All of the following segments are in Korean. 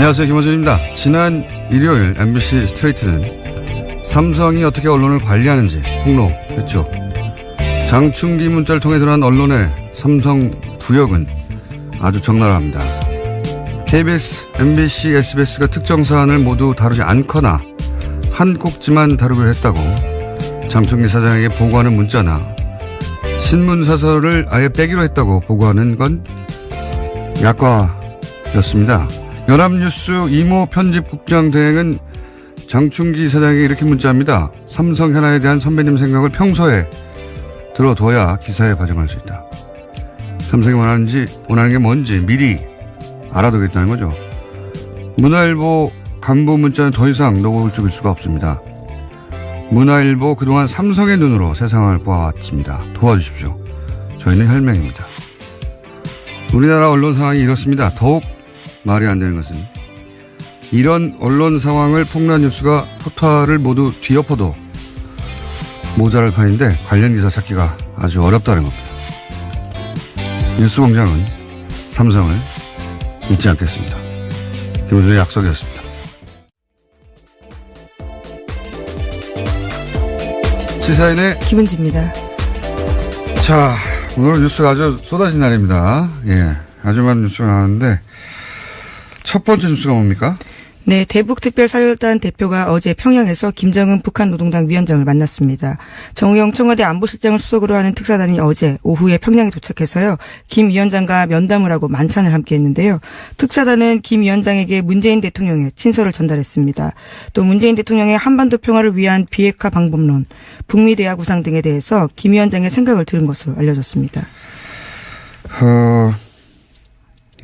안녕하세요. 김호준입니다. 지난 일요일 MBC 스트레이트는 삼성이 어떻게 언론을 관리하는지 폭로했죠. 장충기 문자를 통해 드러난 언론의 삼성 부역은 아주 적나라합니다. KBS, MBC, SBS가 특정 사안을 모두 다루지 않거나 한 꼭지만 다루기로 했다고 장충기 사장에게 보고하는 문자나 신문사설을 아예 빼기로 했다고 보고하는 건 약과였습니다. 연합뉴스 이모 편집국장 대행은 장충기 사장에게 이렇게 문자합니다. 삼성 현안에 대한 선배님 생각을 평소에 들어둬야 기사에 반영할 수 있다. 삼성이 원하는 게 뭔지 미리 알아두겠다는 거죠. 문화일보 간부 문자는 더 이상 노골적일 수가 없습니다. 문화일보 그동안 삼성의 눈으로 세상을 보아왔습니다. 도와주십시오. 저희는 혈맹입니다. 우리나라 언론 상황이 이렇습니다. 더욱 말이 안 되는 것은 이런 언론 상황을 폭로한 뉴스가 포털을 모두 뒤엎어도 모자랄 판인데 관련 기사 찾기가 아주 어렵다는 겁니다. 뉴스공장은 삼성을 잊지 않겠습니다. 김호준의 약속이었습니다. 시사인의 김은지입니다. 자, 오늘 뉴스가 아주 쏟아진 날입니다. 예, 아주 많은 뉴스가 나왔는데 첫 번째 뉴스가 뭡니까? 네, 대북특별사절단 대표가 어제 평양에서 김정은 북한 노동당 위원장을 만났습니다. 정우영 청와대 안보실장을 수석으로 하는 특사단이 어제 오후에 평양에 도착해서요. 김 위원장과 면담을 하고 만찬을 함께 했는데요. 특사단은 김 위원장에게 문재인 대통령의 친서를 전달했습니다. 또 문재인 대통령의 한반도 평화를 위한 비핵화 방법론, 북미 대화 구상 등에 대해서 김 위원장의 생각을 들은 것으로 알려졌습니다.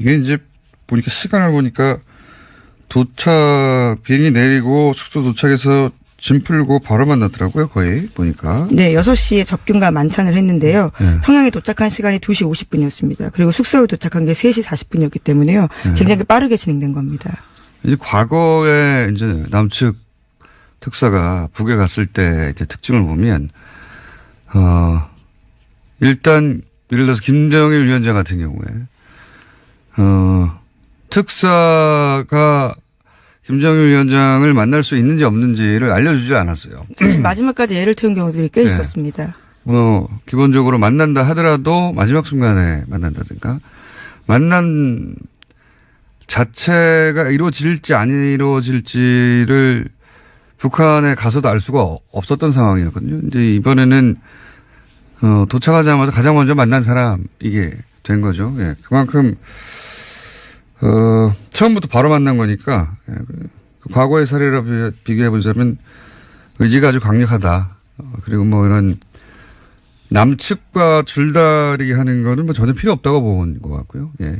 이게 이제 보니까 시간을 보니까 비행기 내리고 숙소 도착해서 짐 풀고 바로 만났더라고요. 거의 보니까. 네. 6시에 접견과 만찬을 했는데요. 네. 평양에 도착한 시간이 2시 50분이었습니다. 그리고 숙소에 도착한 게 3시 40분이었기 때문에요. 굉장히 빠르게 진행된 겁니다. 이제 과거에 이제 남측 특사가 북에 갔을 때 이제 특징을 보면 일단 예를 들어서 김정일 위원장 같은 경우에 특사가 김정일 위원장을 만날 수 있는지 없는지를 알려주지 않았어요. 마지막까지 애를 태운 경우들이 꽤 있었습니다. 기본적으로 만난다 하더라도 마지막 순간에 만난다든가 만난 자체가 이루어질지 안 이루어질지를 북한에 가서도 알 수가 없었던 상황이었거든요. 근데 이번에는 도착하자마자 가장 먼저 만난 사람 이게 된 거죠. 예, 그만큼 처음부터 바로 만난 거니까, 과거의 사례로 비교해 보자면 의지가 아주 강력하다. 그리고 이런 남측과 줄다리기 하는 거는 전혀 필요 없다고 본 것 같고요. 예.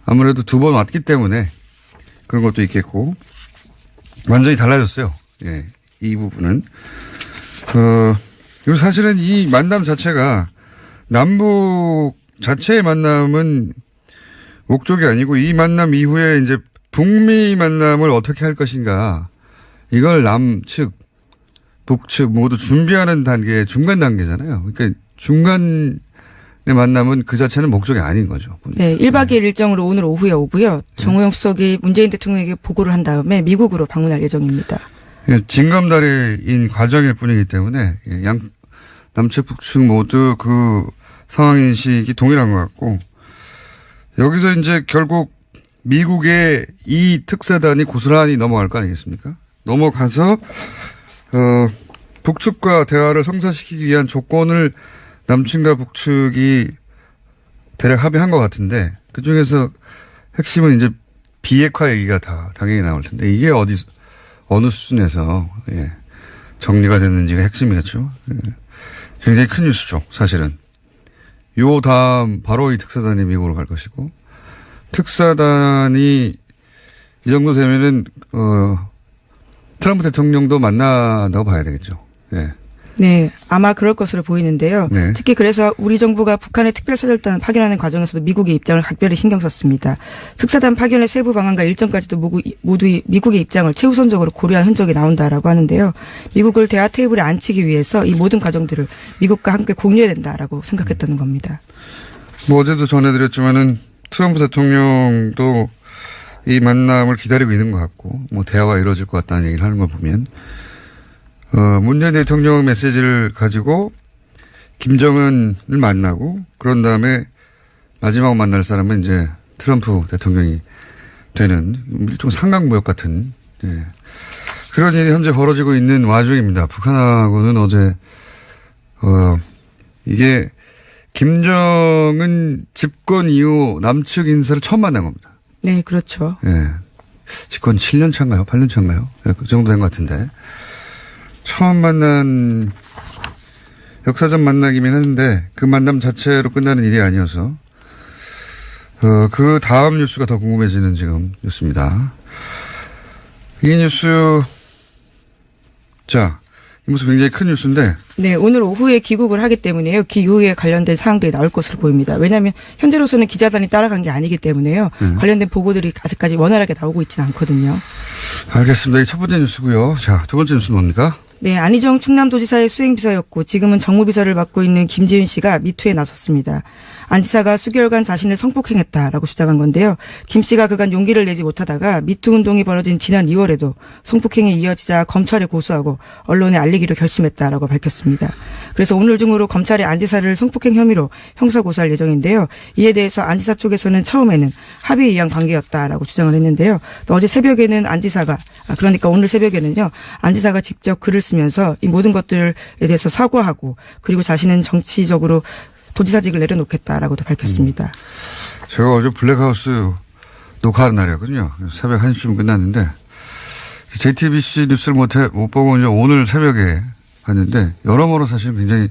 아무래도 2번 왔기 때문에 그런 것도 있겠고, 완전히 달라졌어요. 예. 이 부분은. 그리고 사실은 이 만남 자체가 남북 자체의 만남은 목적이 아니고 이 만남 이후에 이제 북미 만남을 어떻게 할 것인가 이걸 남측, 북측 모두 준비하는 단계, 중간 단계잖아요. 그러니까 중간의 만남은 그 자체는 목적이 아닌 거죠. 네, 1박 2일 일정으로 오늘 오후에 오고요. 정우영 수석이 문재인 대통령에게 보고를 한 다음에 미국으로 방문할 예정입니다. 징검다리인 과정일 뿐이기 때문에 남측, 북측 모두 그 상황인식이 동일한 것 같고 여기서 이제 결국 미국의 이 특사단이 고스란히 넘어갈 거 아니겠습니까? 넘어가서 북측과 대화를 성사시키기 위한 조건을 남측과 북측이 대략 합의한 것 같은데 그중에서 핵심은 이제 비핵화 얘기가 다 당연히 나올 텐데 이게 어느 수준에서 정리가 됐는지가 핵심이겠죠. 굉장히 큰 뉴스죠, 사실은. 요 다음 바로 이 특사단이 미국으로 갈 것이고 특사단이 이 정도 되면은 트럼프 대통령도 만난다고 봐야 되겠죠. 예. 네, 아마 그럴 것으로 보이는데요. 네. 특히 그래서 우리 정부가 북한의 특별사절단을 파견하는 과정에서도 미국의 입장을 각별히 신경 썼습니다. 특사단 파견의 세부 방안과 일정까지도 모두 미국의 입장을 최우선적으로 고려한 흔적이 나온다라고 하는데요. 미국을 대화 테이블에 앉히기 위해서 이 모든 과정들을 미국과 함께 공유해야 된다라고 생각했다는 겁니다. 어제도 전해드렸지만은 트럼프 대통령도 이 만남을 기다리고 있는 것 같고, 뭐, 대화가 이루어질 것 같다는 얘기를 하는 걸 보면, 문재인 대통령 메시지를 가지고 김정은을 만나고, 그런 다음에 마지막으로 만날 사람은 이제 트럼프 대통령이 되는 일종 상강무역 같은, 예. 그런 일이 현재 벌어지고 있는 와중입니다. 북한하고는 어제, 이게 김정은 집권 이후 남측 인사를 처음 만난 겁니다. 네, 그렇죠. 예. 집권 7년 차인가요? 8년 차인가요? 그 정도 된 것 같은데. 처음 만난 역사적 만나기긴 했는데 그 만남 자체로 끝나는 일이 아니어서 그 다음 뉴스가 더 궁금해지는 지금 뉴스입니다. 이 뉴스, 자, 이 뉴스 굉장히 큰 뉴스인데. 네, 오늘 오후에 귀국을 하기 때문에요. 기후에 관련된 사항들이 나올 것으로 보입니다. 왜냐하면 현재로서는 기자단이 따라간 게 아니기 때문에요. 관련된 보고들이 아직까지 원활하게 나오고 있지는 않거든요. 알겠습니다. 이게 첫 번째 뉴스고요. 자, 두 번째 뉴스는 뭡니까? 네, 안희정 충남도지사의 수행비서였고 지금은 정무비서를 맡고 있는 김지은 씨가 미투에 나섰습니다. 안 지사가 수개월간 자신을 성폭행했다라고 주장한 건데요. 김 씨가 그간 용기를 내지 못하다가 미투 운동이 벌어진 지난 2월에도 성폭행이 이어지자 검찰에 고소하고 언론에 알리기로 결심했다라고 밝혔습니다. 그래서 오늘 중으로 검찰이 안 지사를 성폭행 혐의로 형사고소할 예정인데요. 이에 대해서 안 지사 쪽에서는 처음에는 합의에 의한 관계였다라고 주장을 했는데요. 또 어제 새벽에는 안 지사가 그러니까 오늘 새벽에는요. 안 지사가 직접 글을 쓰면서 이 모든 것들에 대해서 사과하고 그리고 자신은 정치적으로 도지사직을 내려놓겠다라고도 밝혔습니다. 제가 어제 블랙하우스 녹화하는 날이었거든요. 새벽 1시쯤 끝났는데 JTBC 뉴스를 못 보고 이제 오늘 새벽에 봤는데 여러모로 사실 굉장히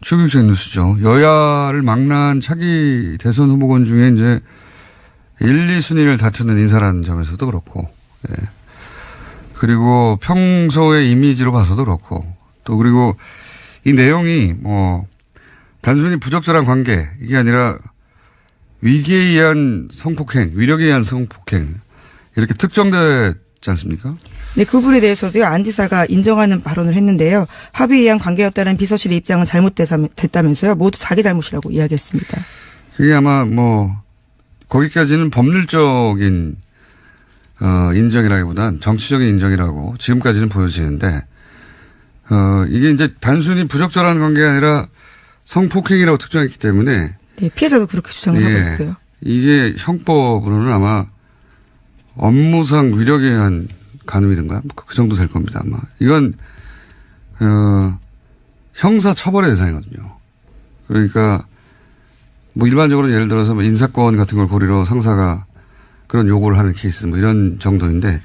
충격적인 뉴스죠. 여야를 망라한 차기 대선 후보군 중에 이제 1, 2순위를 다투는 인사라는 점에서도 그렇고, 예. 그리고 평소의 이미지로 봐서도 그렇고, 또 그리고 이 내용이 뭐 단순히 부적절한 관계 이게 아니라 위기에 의한 성폭행, 위력에 의한 성폭행 이렇게 특정되지 않습니까? 네, 그 부분에 대해서도요. 안 지사가 인정하는 발언을 했는데요. 합의에 의한 관계였다는 비서실의 입장은 잘못됐다면서요. 모두 자기 잘못이라고 이야기했습니다. 그게 아마 뭐 거기까지는 법률적인 인정이라기보단 정치적인 인정이라고 지금까지는 보여지는데 이게 이제 단순히 부적절한 관계가 아니라 성폭행이라고 특정했기 때문에 네, 피해자도 그렇게 주장을 하고 있고요. 이게 형법으로는 아마 업무상 위력에 의한 간음이든가 그 정도 될 겁니다. 아마 이건 형사 처벌의 대상이거든요. 그러니까 뭐 일반적으로 예를 들어서 뭐 인사권 같은 걸 고리로 상사가 그런 요구를 하는 케이스 뭐 이런 정도인데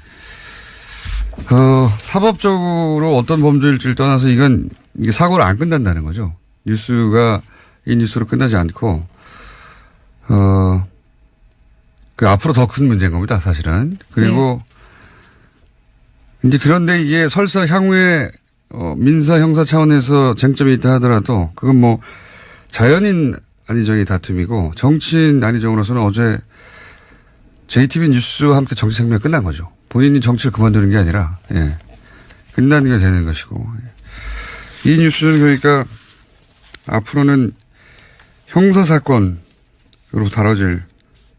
사법적으로 어떤 범죄일지를 떠나서 이게 사고를 안 끝난다는 거죠. 뉴스가 이 뉴스로 끝나지 않고 그 앞으로 더 큰 문제인 겁니다. 사실은. 그리고 이제 그런데 이게 설사 향후에 민사 형사 차원에서 쟁점이 있다 하더라도 그건 뭐 자연인 안희정의 다툼이고 정치인 안희정으로서는 어제 JTB 뉴스와 함께 정치 생명이 끝난 거죠. 본인이 정치를 그만두는 게 아니라 끝나는 게 되는 것이고 이 뉴스는 그러니까 앞으로는 형사사건으로 다뤄질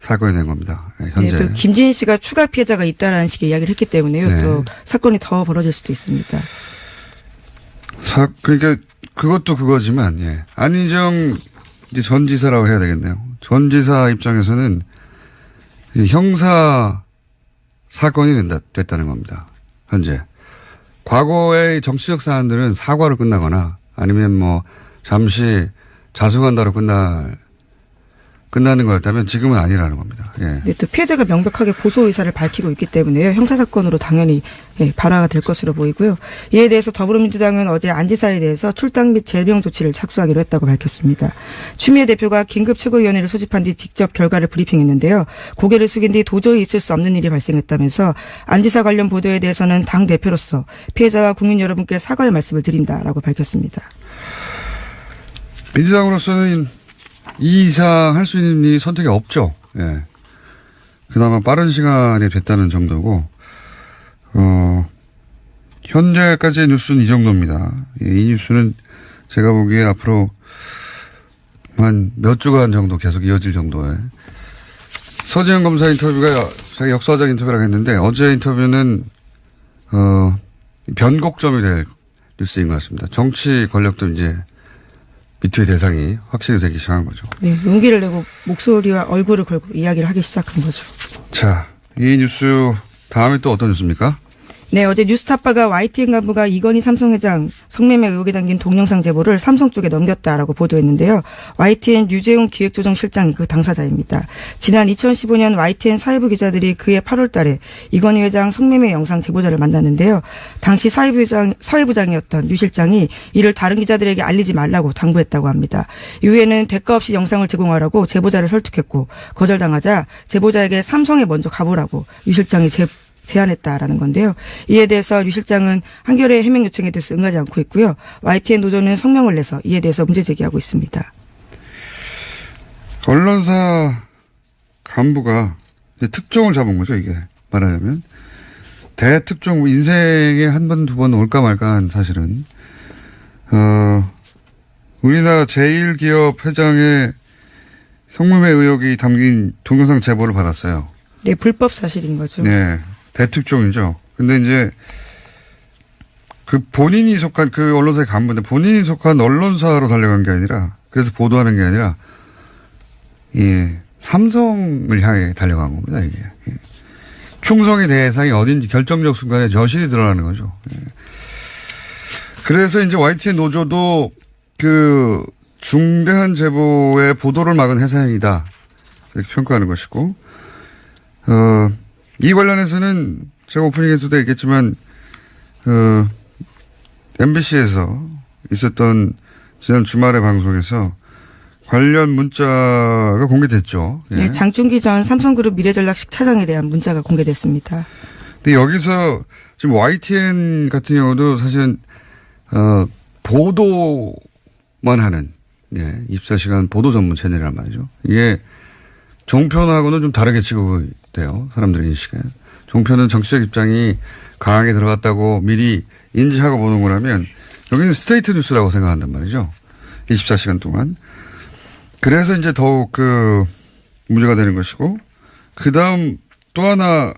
사건이 된 겁니다. 현재. 네, 또 김지인 씨가 추가 피해자가 있다라는 식의 이야기를 했기 때문에요. 네. 또 사건이 더 벌어질 수도 있습니다. 그러니까 그것도 그거지만 안희정 이제 전 지사라고 해야 되겠네요. 전 지사 입장에서는 형사 사건이 됐다는 겁니다. 현재. 과거의 정치적 사안들은 사과로 끝나거나 아니면 뭐 잠시 자수한다로 끝나는 거였다면 지금은 아니라는 겁니다. 예. 네, 또 피해자가 명백하게 고소 의사를 밝히고 있기 때문에요. 형사사건으로 당연히 발화가 될 것으로 보이고요. 이에 대해서 더불어민주당은 어제 안 지사에 대해서 출당 및 제명 조치를 착수하기로 했다고 밝혔습니다. 추미애 대표가 긴급 최고위원회를 소집한 뒤 직접 결과를 브리핑했는데요. 고개를 숙인 뒤 도저히 있을 수 없는 일이 발생했다면서 안 지사 관련 보도에 대해서는 당 대표로서 피해자와 국민 여러분께 사과의 말씀을 드린다라고 밝혔습니다. 민주당으로서는 이 이상 할 수 있는 일이 선택이 없죠. 예. 그나마 빠른 시간이 됐다는 정도고, 현재까지의 뉴스는 이 정도입니다. 이 뉴스는 제가 보기에 앞으로 한 몇 주간 정도 계속 이어질 정도의 서지현 검사 인터뷰가 자기 역사적 인터뷰를 했는데 어제 인터뷰는 변곡점이 될 뉴스인 것 같습니다. 정치 권력도 이제 미투의 대상이 확실히 되기 시작한 거죠. 네, 용기를 내고 목소리와 얼굴을 걸고 이야기를 하기 시작한 거죠. 자, 이 뉴스 다음에 또 어떤 뉴스입니까? 네, 어제 뉴스타파가 YTN 간부가 이건희 삼성회장 성매매 의혹에 담긴 동영상 제보를 삼성 쪽에 넘겼다라고 보도했는데요. YTN 유재훈 기획조정실장이 그 당사자입니다. 지난 2015년 YTN 사회부 기자들이 그해 8월 달에 이건희 회장 성매매 영상 제보자를 만났는데요. 당시 사회부장이었던 유 실장이 이를 다른 기자들에게 알리지 말라고 당부했다고 합니다. 이후에는 대가 없이 영상을 제공하라고 제보자를 설득했고 거절당하자 제보자에게 삼성에 먼저 가보라고 유 실장이 제안했다라는 건데요. 이에 대해서 유 실장은 한겨레 해명 요청에 대해서 응하지 않고 있고요. YTN 노조는 성명을 내서 이에 대해서 문제 제기하고 있습니다. 언론사 간부가 이제 특종을 잡은 거죠, 이게. 말하자면. 대특종, 인생에 한 번, 두 번 올까 말까한 사실은. 우리나라 제1기업 회장의 성매매 의혹이 담긴 동영상 제보를 받았어요. 네, 불법 사실인 거죠. 네. 대특종이죠. 근데 이제 그 본인이 속한 그 언론사의 간부인데 본인이 속한 언론사로 달려간 게 아니라 그래서 보도하는 게 아니라 예, 삼성을 향해 달려간 겁니다. 이게. 예. 충성의 대상이 어딘지 결정적 순간에 저실이 드러나는 거죠. 예. 그래서 이제 YTN 노조도 그 중대한 제보의 보도를 막은 회사행위다. 이렇게 평가하는 것이고 이 관련해서는 제가 오프닝에서도 얘기했지만 MBC에서 있었던 지난 주말의 방송에서 관련 문자가 공개됐죠. 예. 네, 장충기 전 삼성그룹 미래전략식 차장에 대한 문자가 공개됐습니다. 근데 여기서 지금 YTN 같은 경우도 사실은 보도만 하는 24시간 보도 전문 채널이란 말이죠. 이게 종편하고는 좀 다르게 취급돼요. 사람들의 인식에. 종편은 정치적 입장이 강하게 들어갔다고 미리 인지하고 보는 거라면 여기는 스트레이트 뉴스라고 생각한단 말이죠. 24시간 동안. 그래서 이제 더욱 그 문제가 되는 것이고 그 다음 또 하나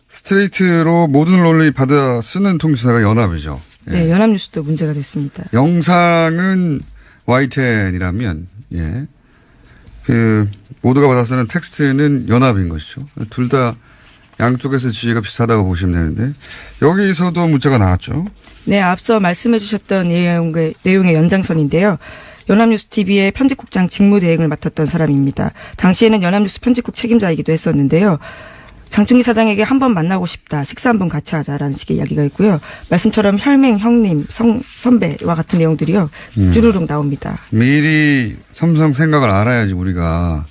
스트레이트로 모든 언론이 받아 쓰는 통신사가 연합이죠. 네, 예. 연합뉴스도 문제가 됐습니다. 영상은 YTN이라면 예. 그 모두가 받아 쓰는 텍스트는 연합인 것이죠. 둘 다 양쪽에서 지위가 비슷하다고 보시면 되는데 여기서도 문제가 나왔죠. 네, 앞서 말씀해 주셨던 내용의 연장선인데요. 연합뉴스TV의 편집국장 직무대행을 맡았던 사람입니다. 당시에는 연합뉴스 편집국 책임자이기도 했었는데요. 장충기 사장에게 한번 만나고 싶다. 식사 한번 같이 하자라는 식의 이야기가 있고요. 말씀처럼 혈맹, 형님, 선배와 같은 내용들이요. 주르륵 나옵니다. 미리 삼성 생각을 알아야지 우리가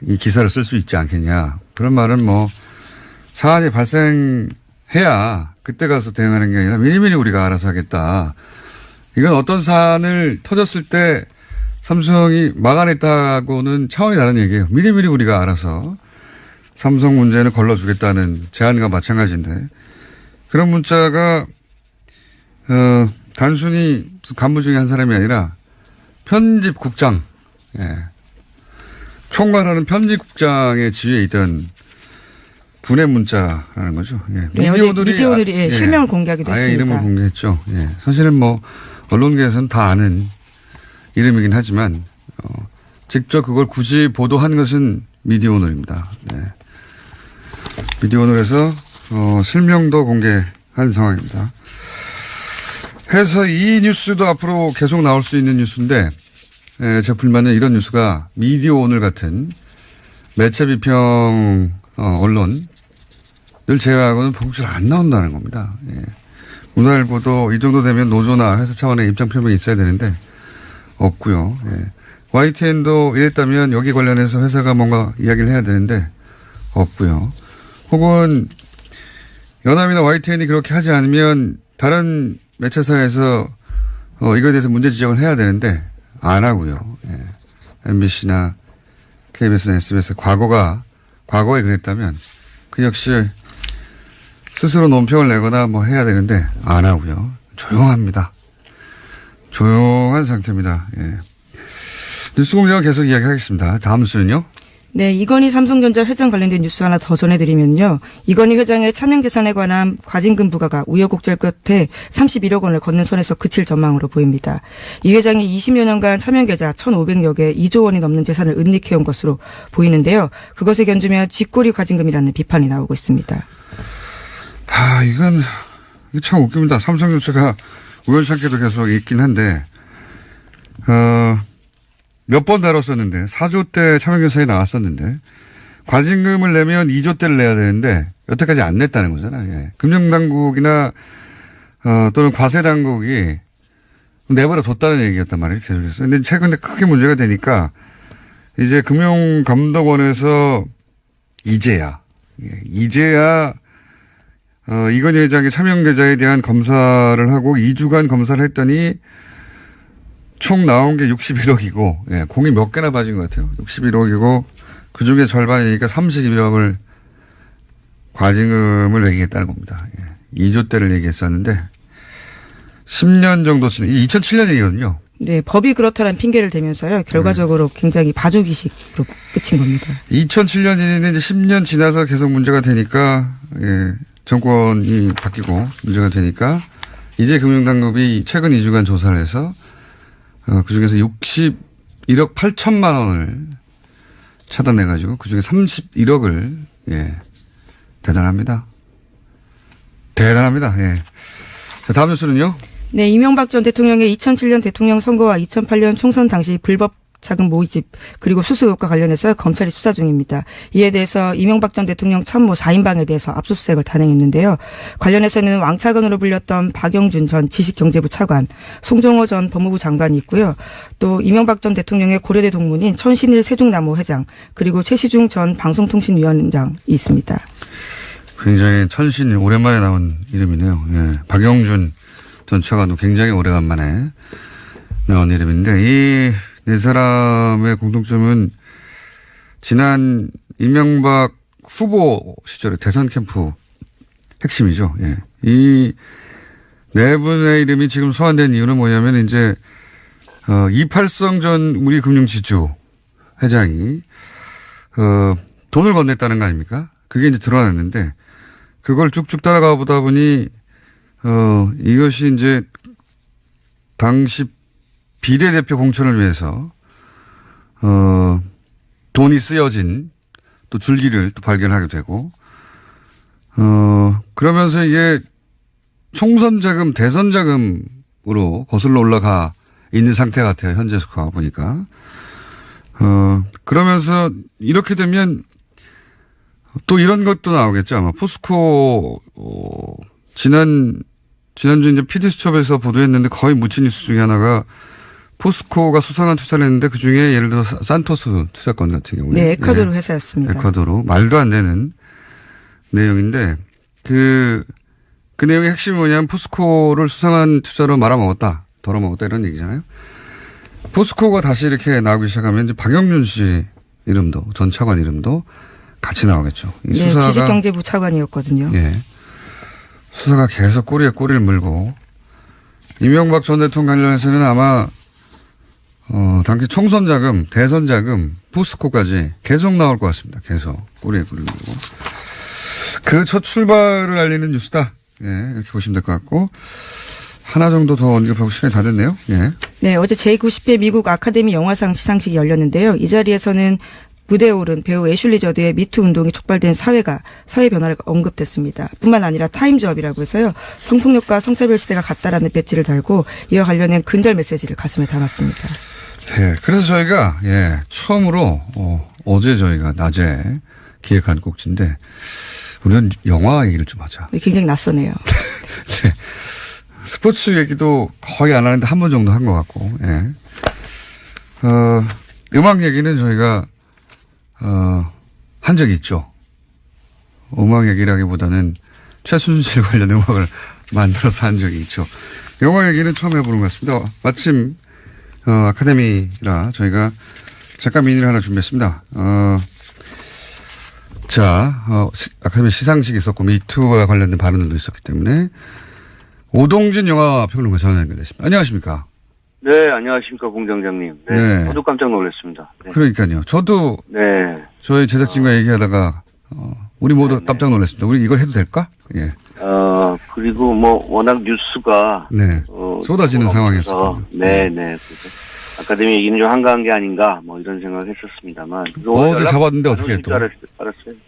이 기사를 쓸 수 있지 않겠냐. 그런 말은 뭐 사안이 발생해야 그때 가서 대응하는 게 아니라 미리미리 우리가 알아서 하겠다. 이건 어떤 사안을 터졌을 때 삼성이 막아냈다고는 차원이 다른 얘기예요. 미리미리 우리가 알아서 삼성 문제는 걸러주겠다는 제안과 마찬가지인데 그런 문자가 단순히 간부 중에 한 사람이 아니라 편집국장, 예. 총괄하는 편집국장의 지위에 있던 분의 문자라는 거죠. 예. 네, 미디어들이 예, 실명을 공개하기도 아예 했습니다. 이름을 공개했죠. 예. 사실은 뭐 언론계에서는 다 아는 이름이긴 하지만 직접 그걸 굳이 보도한 것은 미디어오늘입니다. 네. 미디어오늘에서 실명도 공개한 상황입니다. 해서 이 뉴스도 앞으로 계속 나올 수 있는 뉴스인데 제 불만은 이런 뉴스가 미디어오늘 같은 매체 비평 언론을 제외하고는 본격적으로 안 나온다는 겁니다. 예. 문화일보도 이 정도 되면 노조나 회사 차원의 입장 표명이 있어야 되는데 없고요. 예. YTN도 이랬다면 여기 관련해서 회사가 뭔가 이야기를 해야 되는데 없고요. 혹은 연합이나 YTN이 그렇게 하지 않으면 다른 매체사에서 이거에 대해서 문제 지적을 해야 되는데 안 하고요. 예. MBC나 KBS나 SBS 과거에 그랬다면 그 역시 스스로 논평을 내거나 뭐 해야 되는데 안 하고요. 조용합니다. 조용한 상태입니다. 예. 뉴스공장을 계속 이야기하겠습니다. 다음 수는요? 네, 이건희 삼성전자 회장 관련된 뉴스 하나 더 전해드리면요. 이건희 회장의 차명재산에 관한 과징금 부과가 우여곡절 끝에 31억 원을 걷는 선에서 그칠 전망으로 보입니다. 이 회장이 20여 년간 차명계좌 1,500여 개 2조 원이 넘는 재산을 은닉해온 것으로 보이는데요. 그것에 견주며 쥐꼬리 과징금이라는 비판이 나오고 있습니다. 이건 참 웃깁니다. 삼성뉴스가 우연찮게도 계속 있긴 한데, 몇 번 다뤘었는데 4조대 차명계산이 나왔었는데 과징금을 내면 2조대를 내야 되는데 여태까지 안 냈다는 거잖아요. 예. 금융당국이나 또는 과세당국이 내버려 뒀다는 얘기였단 말이에요. 계속해서. 근데 최근에 크게 문제가 되니까 이제 금융감독원에서 이제야 이건희 회장의 차명계좌에 대한 검사를 하고 2주간 검사를 했더니 총 나온 게 61억이고, 예, 공이 몇 개나 빠진 것 같아요. 61억이고, 그 중에 절반이니까 32억을 과징금을 매기겠다는 겁니다. 예, 2조대를 얘기했었는데, 10년 정도 2007년 얘기거든요. 네, 법이 그렇다는 핑계를 대면서요. 결과적으로 굉장히 봐주기식으로 끝인 겁니다. 2007년이니 이제 10년 지나서 계속 문제가 되니까, 예, 정권이 바뀌고 문제가 되니까, 이제 금융당국이 최근 2주간 조사를 해서 그 중에서 61억 8천만 원을 차단해가지고 그 중에 31억을, 예, 대단합니다. 예. 자, 다음 뉴스는요? 네, 이명박 전 대통령의 2007년 대통령 선거와 2008년 총선 당시 불법 자금 모집 그리고 수수 의혹과 관련해서 검찰이 수사 중입니다. 이에 대해서 이명박 전 대통령 참모 4인방에 대해서 압수수색을 단행했는데요. 관련해서는 왕차관으로 불렸던 박영준 전 지식경제부 차관, 송정호 전 법무부 장관이 있고요. 또 이명박 전 대통령의 고려대 동문인 천신일 세종나무 회장 그리고 최시중 전 방송통신위원장이 있습니다. 굉장히 천신일 오랜만에 나온 이름이네요. 예, 박영준 전 차관도 굉장히 오래간만에 나온 이름인데 이 네 사람의 공통점은 지난 이명박 후보 시절의 대선 캠프 핵심이죠. 예. 이 네 분의 이름이 지금 소환된 이유는 뭐냐면 이제 이팔성 전 우리금융지주 회장이 돈을 건넸다는 거 아닙니까? 그게 이제 드러났는데 그걸 쭉쭉 따라가 보다 보니 이것이 이제 당시 비례대표 공천을 위해서, 돈이 쓰여진 또 줄기를 또 발견하게 되고, 그러면서 이게 총선 자금, 대선 자금으로 거슬러 올라가 있는 상태 같아요. 현재 수가 보니까. 그러면서 이렇게 되면 또 이런 것도 나오겠죠. 아마 포스코, 지난주 이제 PD수첩에서 보도했는데 거의 묻힌 뉴스 중에 하나가 포스코가 수상한 투자를 했는데 그 중에 예를 들어서 산토스 투자권 같은 경우에. 네, 에콰도르 회사였습니다. 에콰도르. 말도 안 되는 내용인데 그 내용의 핵심이 뭐냐면 포스코를 수상한 투자로 말아먹었다. 덜어먹었다 이런 얘기잖아요. 포스코가 다시 이렇게 나오기 시작하면 이제 박영준 씨 이름도 전 차관 이름도 같이 나오겠죠. 이 네, 수사가 지식경제부 차관이었거든요. 예. 수사가 계속 꼬리에 꼬리를 물고 이명박 전 대통령 관련해서는 아마 당시 총선 자금, 대선 자금, 포스코까지 계속 나올 것 같습니다. 계속 꼬리에 꼬리를 물고 그 첫 출발을 알리는 뉴스다. 예, 이렇게 보시면 될 것 같고 하나 정도 더 언급하고 시간이 다 됐네요. 예. 네, 어제 제90회 미국 아카데미 영화상 시상식이 열렸는데요. 이 자리에서는 무대에 오른 배우 애슐리 저드의 미투 운동이 촉발된 사회 변화가 언급됐습니다. 뿐만 아니라 타임즈업이라고 해서요. 성폭력과 성차별 시대가 같다라는 배지를 달고 이와 관련된 근절 메시지를 가슴에 담았습니다. 예, 그래서 저희가 처음으로 어제 저희가 낮에 기획한 꼭지인데 우리는 영화 얘기를 좀 하자. 네, 굉장히 낯서네요. 네. 스포츠 얘기도 거의 안 하는데 한 번 정도 한 것 같고, 예. 음악 얘기는 저희가 한 적이 있죠. 음악 얘기라기보다는 최순실 관련 음악을 만들어서 한 적이 있죠. 영화 얘기는 처음 해보는 것 같습니다. 마침 아카데미라 저희가 잠깐 미니를 하나 준비했습니다. 아카데미 시상식이 있었고 미투와 관련된 발언들도 있었기 때문에 오동진 영화평론가 전화 연결됐습니다. 안녕하십니까? 네, 안녕하십니까, 공장장님. 네. 네. 저도 깜짝 놀랐습니다. 네. 그러니까요. 저도 네. 저희 제작진과 얘기하다가 우리 모두 깜짝 놀랐습니다. 우리 이걸 해도 될까? 예. 그리고 뭐 워낙 뉴스가 네. 쏟아지는 상황이었어요. 네네. 그래서 아카데미 얘기는 좀 한가한 게 아닌가 뭐 이런 생각을 했었습니다만. 어제 잡았는데 어떻게 또? 알았어요.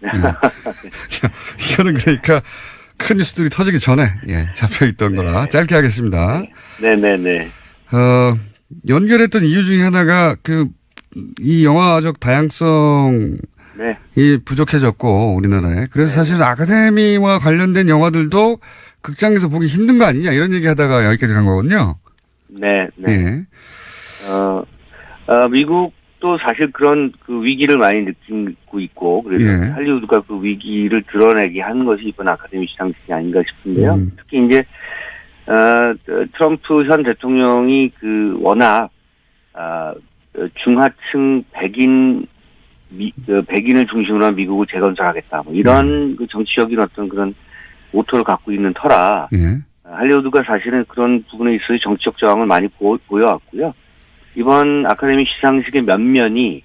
네. 자, 이거는 그러니까 큰 뉴스들이 터지기 전에 잡혀 있던 거라 짧게 하겠습니다. 네네네. 연결했던 이유 중에 하나가 이 영화적 다양성이 부족해졌고 우리나라에. 그래서 사실 아카데미와 관련된 영화들도 극장에서 보기 힘든 거 아니냐 이런 얘기 하다가 여기까지 간 거거든요. 네. 예. 미국도 사실 그런 그 위기를 많이 느끼고 있고 그래서 할리우드가 그 위기를 드러내게 한 것이 이번 아카데미 시상식이 아닌가 싶은데요. 특히 이제 트럼프 현 대통령이 워낙 중하층 백인을 중심으로 한 미국을 재건설하겠다 뭐 이런 그 정치적인 어떤 그런 모토를 갖고 있는 터라 할리우드가 사실은 그런 부분에 있어서 정치적 저항을 많이 보여왔고요. 이번 아카데미 시상식의 면면이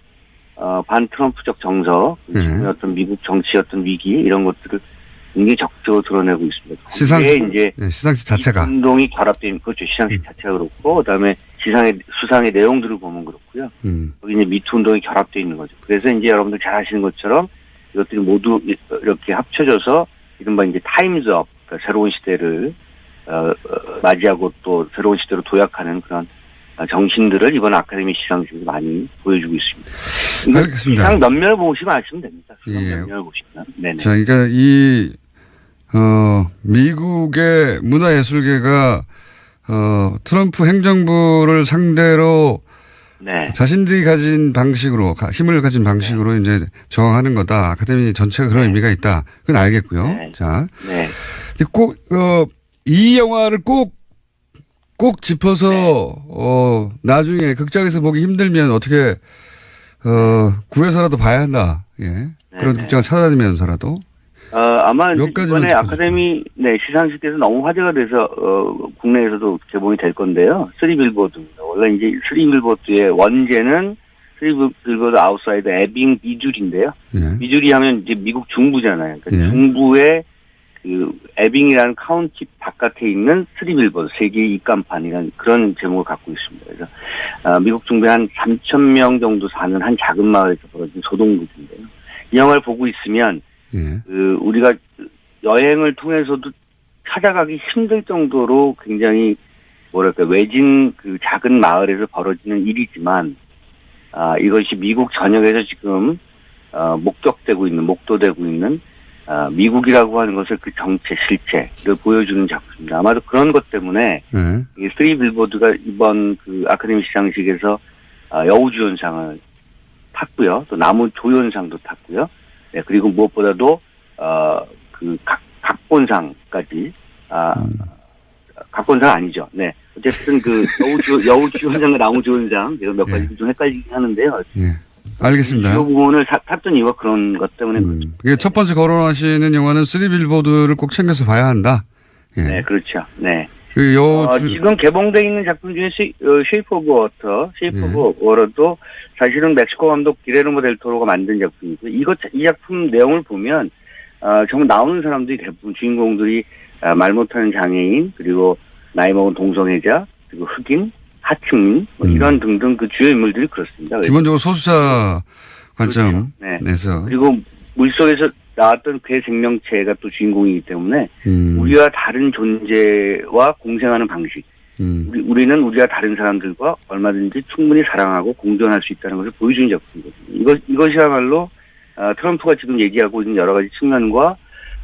반 트럼프적 정서, 어떤 미국 정치 어떤 위기 이런 것들을 굉장히 적극적으로 드러내고 있습니다. 시상식 자체가 운동이 결합되어 있는 그렇죠. 시상식 자체가 그렇고 그다음에 수상의 내용들을 보면 그렇고요. 여기 이제 미투 운동이 결합되어 있는 거죠. 그래서 이제 여러분들 잘 아시는 것처럼 이것들이 모두 이렇게 합쳐져서 이른바 이제 타임즈업, 그러니까 새로운 시대를 맞이하고 또 새로운 시대로 도약하는 그런 정신들을 이번 아카데미 시상식에서 많이 보여주고 있습니다. 알겠습니다. 시상 면면을 보시면 아시면 됩니다. 면면을 보시면. 네네. 자, 그러니까 미국의 문화예술계가 트럼프 행정부를 상대로 자신들이 가진 방식으로 힘을 가진 방식으로 이제 저항하는 거다. 아카데미 전체가 그런 의미가 있다. 그건 알겠고요. 자, 꼭 이 영화를 꼭 짚어서 나중에 극장에서 보기 힘들면 어떻게 구해서라도 봐야 한다. 그런 극장을 찾아다니면서라도. 아마 이번에 아카데미 시상식에서 너무 화제가 돼서 국내에서도 개봉이 될 건데요. 3빌보드입니다. 원래 이제 3빌보드의 원제는 3빌보드 아웃사이드 에빙 미주리인데요. 미주리 하면 이제 미국 중부잖아요. 그러니까 중부의 그 에빙이라는 카운티 바깥에 있는 3빌보드 세계의 입간판이라는 그런 제목을 갖고 있습니다. 그래서 미국 중부에 한 3,000명 정도 사는 한 작은 마을에서 벌어진 소동극인데요. 이 영화를 보고 있으면 우리가 여행을 통해서도 찾아가기 힘들 정도로 굉장히 외진 그 작은 마을에서 벌어지는 일이지만 이것이 미국 전역에서 지금 목도되고 있는 미국이라고 하는 것을 그 정체, 실체를 보여주는 작품입니다. 아마도 그런 것 때문에 이 3빌보드가 이번 그 아카데미 시상식에서 여우주연상을 탔고요. 또 남우조연상도 탔고요. 그리고 무엇보다도 그 각본상까지 각본상 아니죠. 어쨌든 그 여우주연상과 남우조연상 제가 몇 가지 좀 헷갈리긴 하는데요. 알겠습니다. 이 부분을 탔던 이유가 그런 것 때문에 그렇죠. 첫 번째 거론하시는 영화는 3빌보드를 꼭 챙겨서 봐야 한다. 네, 그렇죠. 네. 지금 개봉되어 있는 작품 중에 쉐이프 오브 워터, 워터도 사실은 멕시코 감독 기레르모 델 토로가 만든 작품이고 이 작품 내용을 보면 정말 나오는 사람들이 대부분 주인공들이 말 못하는 장애인 그리고 나이 먹은 동성애자 그리고 흑인 하층민 이런 등등 그 주요 인물들이 그렇습니다. 기본적으로 소수자 관점에서 그리고 물속에서 나왔던 괴 생명체가 또 주인공이기 때문에 우리와 다른 존재와 공생하는 방식 우리는 우리와 다른 사람들과 얼마든지 충분히 사랑하고 공존할 수 있다는 것을 보여주는 작품이거든요. 이것이야말로 트럼프가 지금 얘기하고 있는 여러 가지 측면과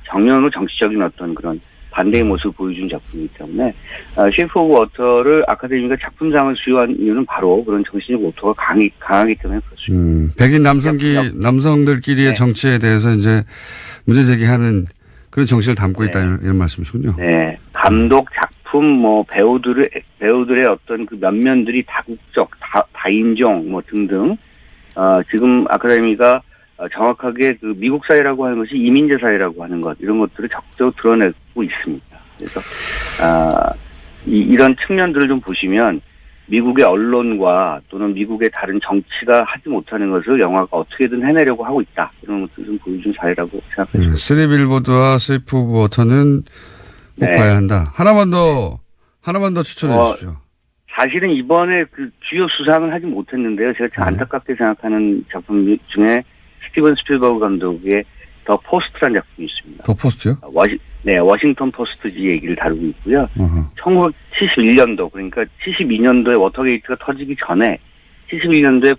정면으로 정치적인 어떤 그런 반대의 모습을 보여준 작품이기 때문에 쉐이프 오브 워터를 아카데미가 작품상을 수여한 이유는 바로 그런 정신적 모토가 강하기 때문에 그렇습니다. 백인 남성들끼리의 정치에 대해서 이제 문제 제기하는 그런 정신을 담고 있다 이런 말씀이시군요. 네, 감독 작품 배우들의 어떤 그 면면들이 다국적 다인종 등등 지금 아카데미가 정확하게 그 미국 사회라고 하는 것이 이민자 사회라고 하는 것 이런 것들을 적극적으로 드러내고 있습니다. 그래서 이런 측면들을 좀 보시면 미국의 언론과 또는 미국의 다른 정치가 하지 못하는 것을 영화가 어떻게든 해내려고 하고 있다. 이런 것들 좀 보여준 사례라고 생각합니다. 쓰리 빌보드와 세이프 오브 워터는 꼭 봐야 한다. 하나만 더 추천해 주시죠. 사실은 이번에 그 주요 수상을 하지 못했는데요. 제가 참 안타깝게 생각하는 작품 중에 스티븐 스필버그 감독의 더 포스트라는 작품이 있습니다. 더 포스트요? 워싱턴 포스트지 얘기를 다루고 있고요. 1971년도, 그러니까 72년도에 워터게이트가 터지기 전에 71년도에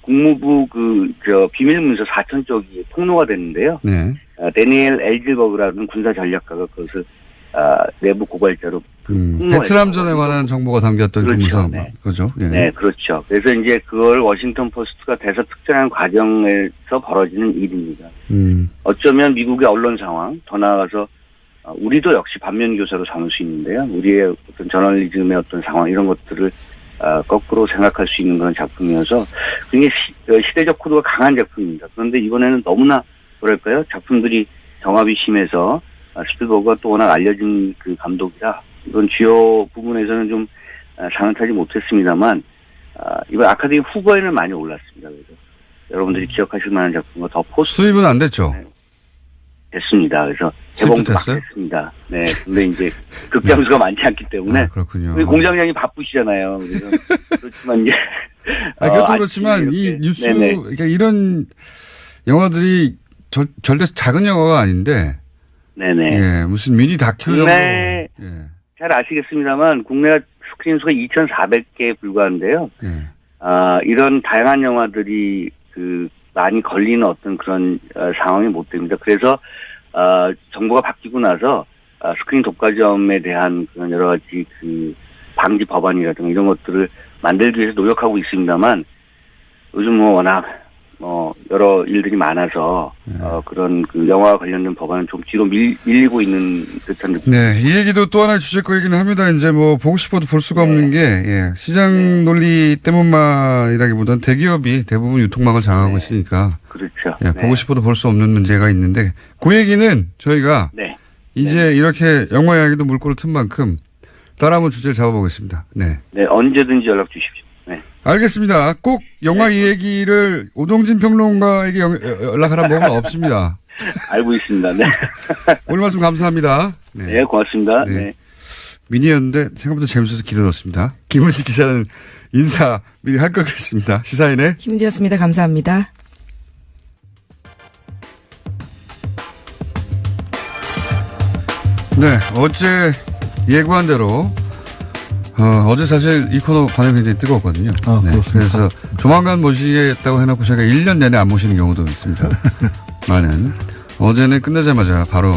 국무부 비밀문서 4천 쪽이 폭로가 됐는데요. 네. 데니엘 엘질버그라는 군사 전략가가 그것을 내부 고발자로 베트남전에 관한 정보가 담겼던 문서. 네. 그죠? 예. 네, 그렇죠. 그래서 이제 그걸 워싱턴 포스트가 대서특정한 과정에서 벌어지는 일입니다. 어쩌면 미국의 언론 상황, 더 나아가서 우리도 역시 반면 교사로 삼을 수 있는데요. 우리의 어떤 저널리즘의 어떤 상황 이런 것들을 거꾸로 생각할 수 있는 그런 작품이어서 굉장히 시대적 코드가 강한 작품입니다. 그런데 이번에는 너무나 뭐랄까요? 작품들이 정합이 심해서 스필버그가 또 워낙 알려진 그 감독이라 이런 주요 부분에서는 좀 상을 타지 못했습니다만 이번 아카데미 후보에는 많이 올랐습니다. 그래서 여러분들이 기억하실 만한 작품과 더 포스트 수입은 안 됐죠? 네, 됐습니다. 그래서 개봉도 막 됐습니다. 네, 근데 이제 극장수가 많지 않기 때문에 그렇군요. 공장장이 바쁘시잖아요. 그래서 그렇지만 이제 그것도 그렇지만 이 뉴스 그러니까 이런 영화들이 절대 작은 영화가 아닌데. 네네. 예, 무슨 미니 다큐 정도. 예. 잘 아시겠습니다만 국내 스크린 수가 2,400개에 불과한데요. 예. 이런 다양한 영화들이 많이 걸리는 어떤 그런 상황이 못 됩니다. 그래서 정부가 바뀌고 나서 스크린 독과점에 대한 그런 여러 가지 방지 법안이라든가 이런 것들을 만들기 위해서 노력하고 있습니다만 요즘 워낙 여러 일들이 많아서, 그런 영화와 관련된 법안은 좀 뒤로 밀리고 있는 듯한 느낌. 네, 이 얘기도 또 하나의 주제거 얘기는 합니다. 이제 보고 싶어도 볼 수가 없는 게, 시장 논리 때문만이라기보다는 대기업이 대부분 유통망을 장악하고 있으니까. 그렇죠. 보고 싶어도 볼 수 없는 문제가 있는데, 그 얘기는 저희가 이제 이렇게 영화 이야기도 물꼬를 튼 만큼 따라 한번 주제를 잡아보겠습니다. 네. 네, 언제든지 연락 주십시오. 네. 알겠습니다. 꼭 영화 이 얘기를 오동진 평론가에게 연락하라는 법은 없습니다. 알고 있습니다. 네. 오늘 말씀 감사합니다. 네, 고맙습니다. 네. 미니였는데 생각보다 재밌어서 길어졌습니다. 김은지 기자는 인사 미리 할 것 같습니다. 시사인의 김은지였습니다. 감사합니다. 네, 어제 예고한 대로 어제 사실 이 코너 반응이 굉장히 뜨거웠거든요. 네, 그래서 조만간 모시겠다고 해놓고 제가 1년 내내 안 모시는 경우도 있습니다. 많은. 어제는 끝나자마자 바로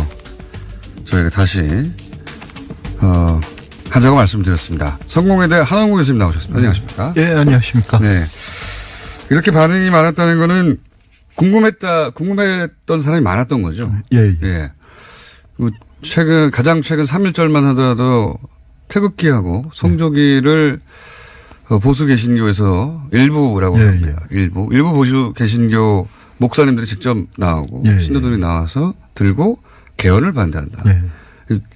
저희가 다시 하자고 말씀드렸습니다. 성공회대 한원구 교수님 나오셨습니다. 안녕하십니까? 예, 안녕하십니까? 네. 이렇게 반응이 많았다는 거는 궁금했던 사람이 많았던 거죠. 예. 가장 최근 3.1절만 하더라도 태극기하고 성조기를 보수 개신교에서 일부라고 합니다. 일부 보수 개신교 목사님들이 직접 나오고 신도들이 나와서 들고 개헌을 반대한다.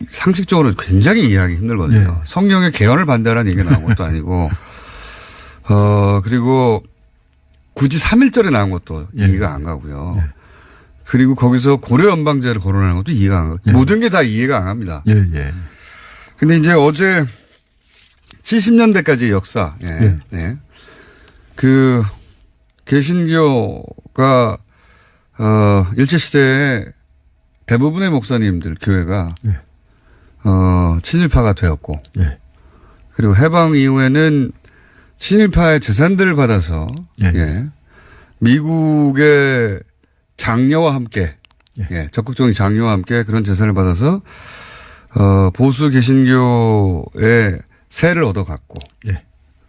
상식적으로 굉장히 이해하기 힘들거든요. 성경의 개헌을 반대하라는 얘기가 나온 것도 아니고 그리고 굳이 3.1절에 나온 것도 이해가 안 가고요. 그리고 거기서 고려 연방제를 거론하는 것도 이해가 안 가고 모든 게 다 이해가 안 갑니다. 근데 이제 어제 70년대까지의 역사, 그 개신교가 일제시대에 대부분의 목사님들 교회가 친일파가 되었고, 그리고 해방 이후에는 친일파의 재산들을 받아서 미국의 장려와 함께, 적극적인 장려와 함께 그런 재산을 받아서 보수 개신교의 세를 얻어갔고,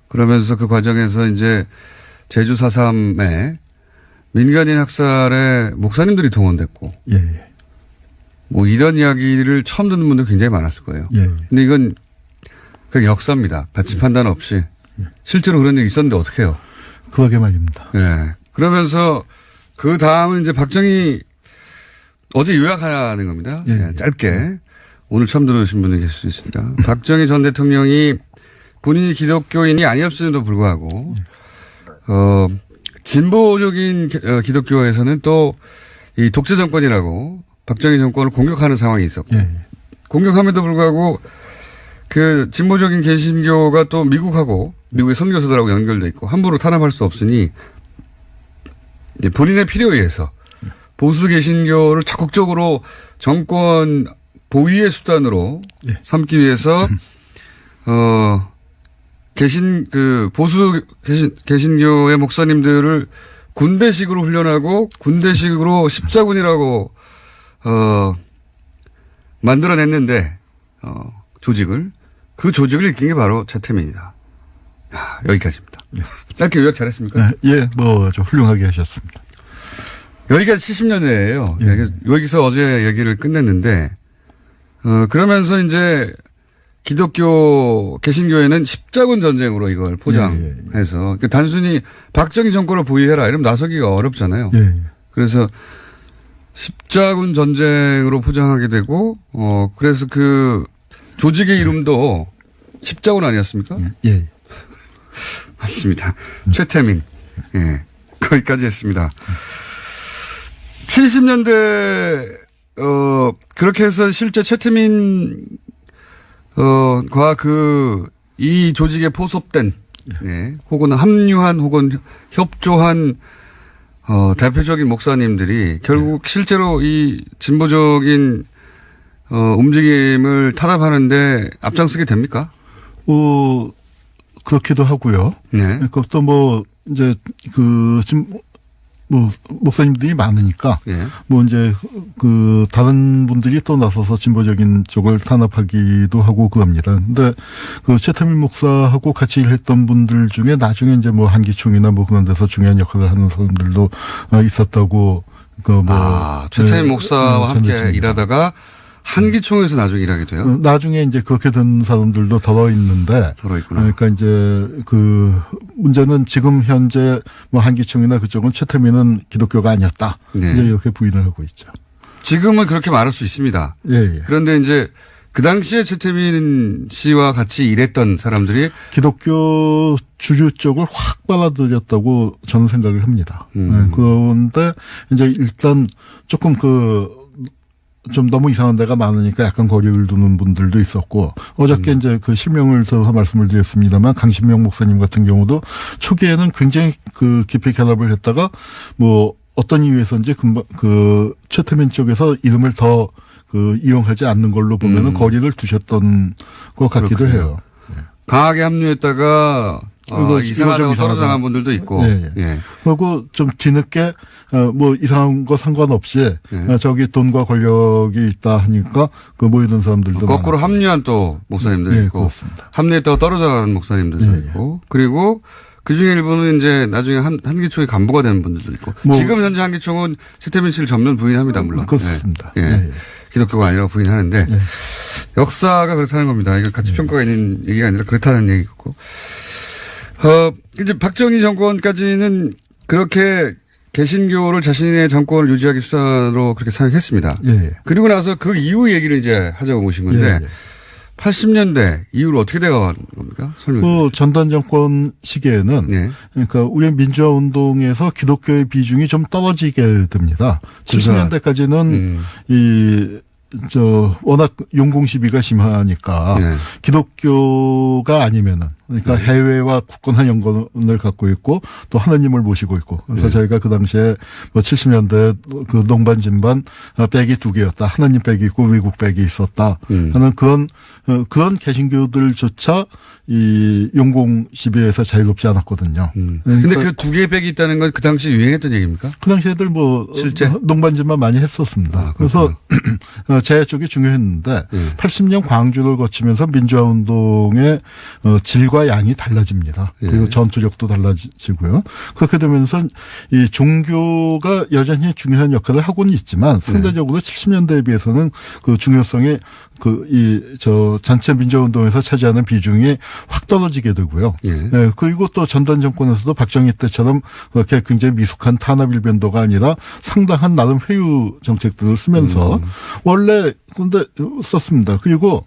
그러면서 그 과정에서 이제 제주 4.3에 민간인 학살에 목사님들이 동원됐고, 뭐 이런 이야기를 처음 듣는 분들 굉장히 많았을 거예요. 근데 이건 그 역사입니다. 가치 판단 없이. 실제로 그런 일이 있었는데 어떻게 해요? 그러게 말입니다. 그러면서 그 다음은 이제 박정희 어제 요약하는 겁니다. 짧게. 오늘 처음 들으신 분이 계실 수 있습니다. 박정희 전 대통령이 본인이 기독교인이 아니었음에도 불구하고 진보적인 기독교에서는 또 이 독재 정권이라고 박정희 정권을 공격하는 상황이 있었고 공격함에도 불구하고 그 진보적인 개신교가 또 미국하고 미국의 선교사들하고 연결돼 있고 함부로 탄압할 수 없으니 이제 본인의 필요에 의해서 보수 개신교를 적극적으로 정권 보위의 수단으로 삼기 위해서 보수 개신교의 목사님들을 군대식으로 훈련하고 군대식으로 십자군이라고 만들어냈는데 조직을 그 조직을 일으킨 게 바로 차태민이다. 여기까지입니다. 짧게 요약 잘했습니까? 예, 좀 훌륭하게 하셨습니다. 여기까지 70년대예요. 여기서 어제 얘기를 끝냈는데 그러면서 이제 기독교 개신교회는 십자군 전쟁으로 이걸 포장해서 그러니까 단순히 박정희 정권을 보위해라 이러면 나서기가 어렵잖아요. 그래서 십자군 전쟁으로 포장하게 되고 그래서 그 조직의 이름도 십자군 아니었습니까? 예. 맞습니다. 최태민. 예. 거기까지 했습니다. 70년대 그렇게 해서 실제 최태민 이 조직에 포섭된, 혹은 합류한, 혹은 협조한, 대표적인 목사님들이 결국 실제로 이 진보적인, 움직임을 탄압하는데 앞장서게 됩니까? 그렇기도 하고요. 네. 그것도 이제 지금 목사님들이 많으니까, 이제, 다른 분들이 또 나서서 진보적인 쪽을 탄압하기도 하고 그럽니다. 근데, 최태민 목사하고 같이 일했던 분들 중에 나중에 이제 한기총이나 그런 데서 중요한 역할을 하는 사람들도 있었다고, 최태민 목사와 함께 일하다가 한기총에서 나중에 일하게 돼요? 나중에 이제 그렇게 된 사람들도 더러 있는데. 더러 있구나. 그러니까 이제 문제는 지금 현재 한기총이나 그쪽은 최태민은 기독교가 아니었다. 이제 이렇게 부인을 하고 있죠. 지금은 그렇게 말할 수 있습니다. 예. 그런데 이제 그 당시에 최태민 씨와 같이 일했던 사람들이 기독교 주류 쪽을 확 빨아들였다고 저는 생각을 합니다. 그런데 이제 일단 조금 좀 너무 이상한 데가 많으니까 약간 거리를 두는 분들도 있었고 어저께 이제 실명을 써서 말씀을 드렸습니다만 강신명 목사님 같은 경우도 초기에는 굉장히 깊이 결합을 했다가 어떤 이유에서인지 최태민 쪽에서 이름을 더 이용하지 않는 걸로 보면은 거리를 두셨던 것 같기도 그렇군요. 해요. 강하게 합류했다가 이상하다고 떨어져나간 분들도 있고. 그리고 좀 뒤늦게 이상한 거 상관없이 저기 돈과 권력이 있다 하니까 모이던 사람들도 거꾸로 합류한 또 목사님들도 있고. 그렇습니다. 합류했다가 떨어져나간 목사님들도 있고. 그리고 그중에 일부는 이제 나중에 한기총의 간부가 되는 분들도 있고. 지금 현재 한기총은 최태민 씨를 전면 부인합니다. 물론. 그렇습니다. 기독교가 아니라고 부인하는데 역사가 그렇다는 겁니다. 이거 가치 평가가 있는 얘기가 아니라 그렇다는 얘기고. 이제 박정희 정권까지는 그렇게 개신교를 자신의 정권을 유지하기 수단으로 그렇게 사용했습니다. 그리고 나서 그 이후 얘기를 이제 하자고 모신 건데 80년대 이후로 어떻게 돼가는 겁니까? 전단 정권 시기에는 그러니까 우리 민주화 운동에서 기독교의 비중이 좀 떨어지게 됩니다. 70년대까지는 워낙 용공 시비가 심하니까 기독교가 아니면은 그러니까 해외와 굳건한 연관을 갖고 있고 또 하나님을 모시고 있고 그래서 저희가 그 당시에 70년대 농반 진반 백이 두 개였다. 하나님 백이 있고 외국 백이 있었다. 하는 그런 개신교들조차 이 용공 시비에서 자유롭지 않았거든요. 근데 그 두 개의 백이 있다는 건 그 당시 유행했던 얘기입니까? 그 당시 애들 실제 농반 진반 많이 했었습니다. 그래서 제 쪽이 중요했는데 80년 광주를 거치면서 민주화 운동의 질과 양이 달라집니다. 그리고 전투력도 달라지고요. 그렇게 되면서 이 종교가 여전히 중요한 역할을 하고는 있지만 상대적으로 70년대에 비해서는 그 중요성이 전체 민주화운동에서 차지하는 비중이 확 떨어지게 되고요. 그리고 또 전단 정권에서도 박정희 때처럼 그렇게 굉장히 미숙한 탄압 일변도가 아니라 상당한 나름 회유 정책들을 쓰면서 원래 근데 썼습니다. 그리고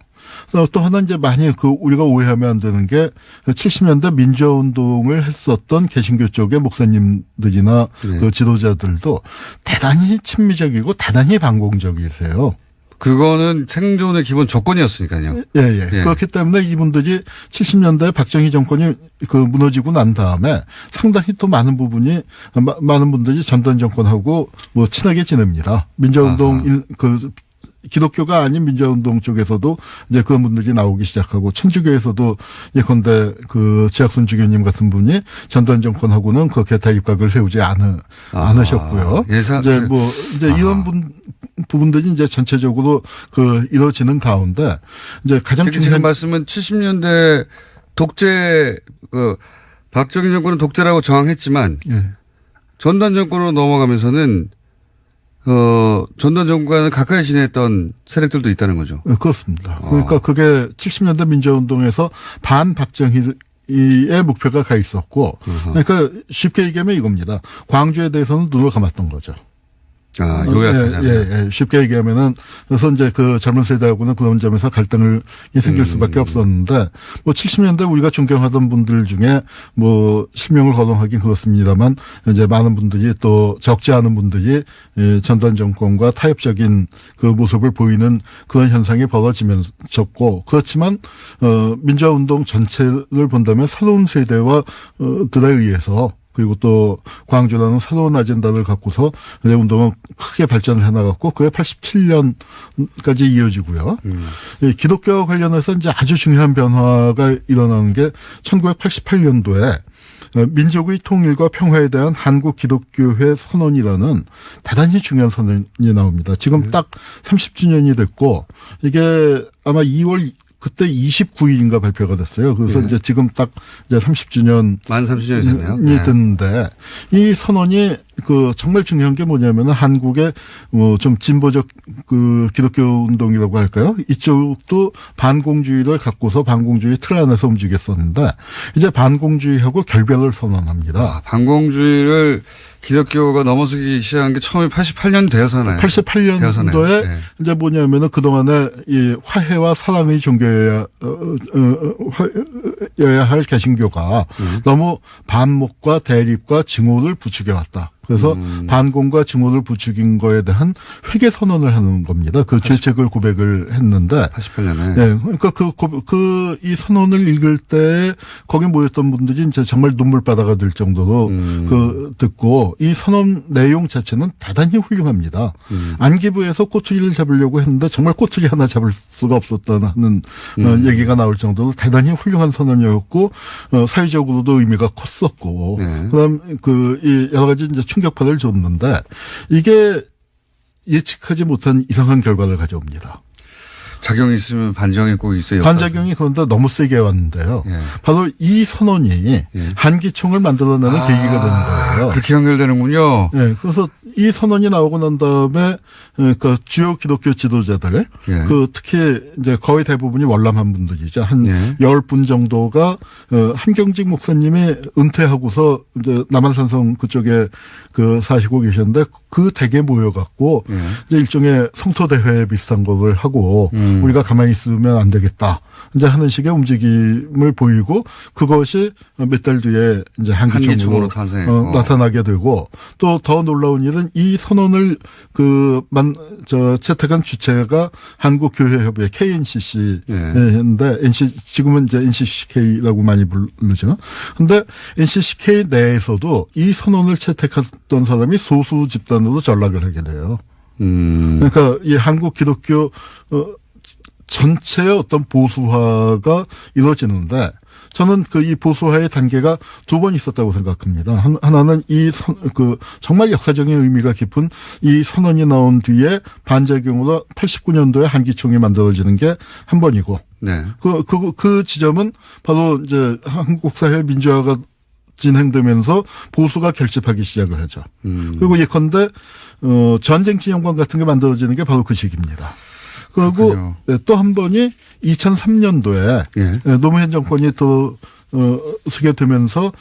또 하나 이제 많이 우리가 오해하면 안 되는 게 70년대 민주화운동을 했었던 개신교 쪽의 목사님들이나 그 지도자들도 대단히 친미적이고 대단히 반공적이세요. 그거는 생존의 기본 조건이었으니까요. 예. 그렇기 때문에 이분들이 70년대 박정희 정권이 무너지고 난 다음에 상당히 또 많은 분들이 전두환 정권하고 뭐 친하게 지냅니다. 민주화운동 기독교가 아닌 민주화운동 쪽에서도 이제 그런 분들이 나오기 시작하고 천주교에서도 예컨대 지학순 주교님 같은 분이 전두환 정권하고는 그 개타 입각을 세우지 않으셨고요. 이제 이런 부분들이 이제 전체적으로 이루어지는 가운데 이제 가장 중요한 지금 말씀은 70년대 독재 박정희 정권은 독재라고 저항했지만 전두환 정권으로 넘어가면서는 전두환 정권과는 가까이 지냈던 세력들도 있다는 거죠. 네, 그렇습니다. 그러니까 그게 70년대 민주화운동에서 반박정희의 목표가 가 있었고, 그러니까 쉽게 얘기하면 이겁니다. 광주에 대해서는 눈을 감았던 거죠. 요약하자면. 쉽게 얘기하면은, 그래서 이제 젊은 세대하고는 그런 점에서 갈등이 생길 수밖에 없었는데, 70년대 우리가 존경하던 분들 중에 실명을 거론하긴 그렇습니다만, 이제 많은 분들이 또 적지 않은 분들이 전두환 정권과 타협적인 모습을 보이는 그런 현상이 벌어지면서고, 그렇지만, 민주화운동 전체를 본다면 새로운 세대와 들에 의해서 그리고 또 광주라는 새로운 아젠다를 갖고서 운동은 크게 발전을 해나갔고 그게 87년까지 이어지고요. 기독교와 관련해서 이제 아주 중요한 변화가 일어나는 게 1988년도에 민족의 통일과 평화에 대한 한국 기독교회 선언이라는 대단히 중요한 선언이 나옵니다. 지금 딱 30주년이 됐고 이게 아마 2월 그때 29일인가 발표가 됐어요. 그래서 이제 지금 딱 이제 30주년. 만 30주년이 됐네요. 됐는데 이 선언이 정말 중요한 게 뭐냐면은 한국의 좀 진보적 기독교 운동이라고 할까요? 이쪽도 반공주의를 갖고서 반공주의 틀 안에서 움직였었는데 이제 반공주의하고 결별을 선언합니다. 반공주의를 기독교가 넘어서기 시작한 게 처음에 88년 되어서나요? 88년도에 이제 뭐냐면은 그동안에 이 화해와 사랑의 종교여야 할 개신교가 너무 반목과 대립과 증오를 부추겨 왔다. 그래서 반공과 증오를 부추긴 거에 대한 회개 선언을 하는 겁니다. 죄책을 고백을 했는데. 88년에. 네. 그러니까 이 선언을 읽을 때 거기 모였던 분들이 이제 정말 눈물바다가 될 정도로 듣고 이 선언 내용 자체는 대단히 훌륭합니다. 안기부에서 꼬투리를 잡으려고 했는데 정말 꼬투리 하나 잡을 수가 없었다는 얘기가 나올 정도로 대단히 훌륭한 선언이었고 사회적으로도 의미가 컸었고. 그다음 이 여러 가지 이제 충격파를 줬는데 이게 예측하지 못한 이상한 결과를 가져옵니다. 작용이 있으면 반작용이 꼭 있어요. 반작용이 그런데 너무 세게 왔는데요. 바로 이 선언이 한기총을 만들어내는 계기가 되는 거예요. 그렇게 연결되는군요. 네, 그래서 이 선언이 나오고 난 다음에 주요 기독교 지도자들, 특히 이제 거의 대부분이 월남한 분들이죠. 한 10분 정도가 한경직 목사님이 은퇴하고서 이제 남한산성 그쪽에 사시고 계셨는데 그 댁에 모여갖고 이제 일종의 성토대회 비슷한 것을 하고 우리가 가만히 있으면 안 되겠다. 이제 하는 식의 움직임을 보이고 그것이 몇 달 뒤에 이제 한기총으로 나타나게 되고 또 더 놀라운 일은 이 선언을 채택한 주체가 한국교회협회 KNCC인데 지금은 이제 NCCK라고 많이 부르죠. 근데 NCCK 내에서도 이 선언을 채택했던 사람이 소수 집단으로 전락을 하게 돼요. 그러니까 이 한국 기독교 전체의 어떤 보수화가 이루어지는데 저는 이 보수화의 단계가 두 번 있었다고 생각합니다. 하나는 정말 역사적인 의미가 깊은 이 선언이 나온 뒤에 반작용으로 89년도에 한기총이 만들어지는 게 한 번이고. 그 지점은 바로 이제 한국 사회 민주화가 진행되면서 보수가 결집하기 시작을 하죠. 그리고 예컨대 전쟁 기념관 같은 게 만들어지는 게 바로 그 시기입니다. 그리고 또 한 번이 2003년도에 노무현 정권이 또 서게 되면서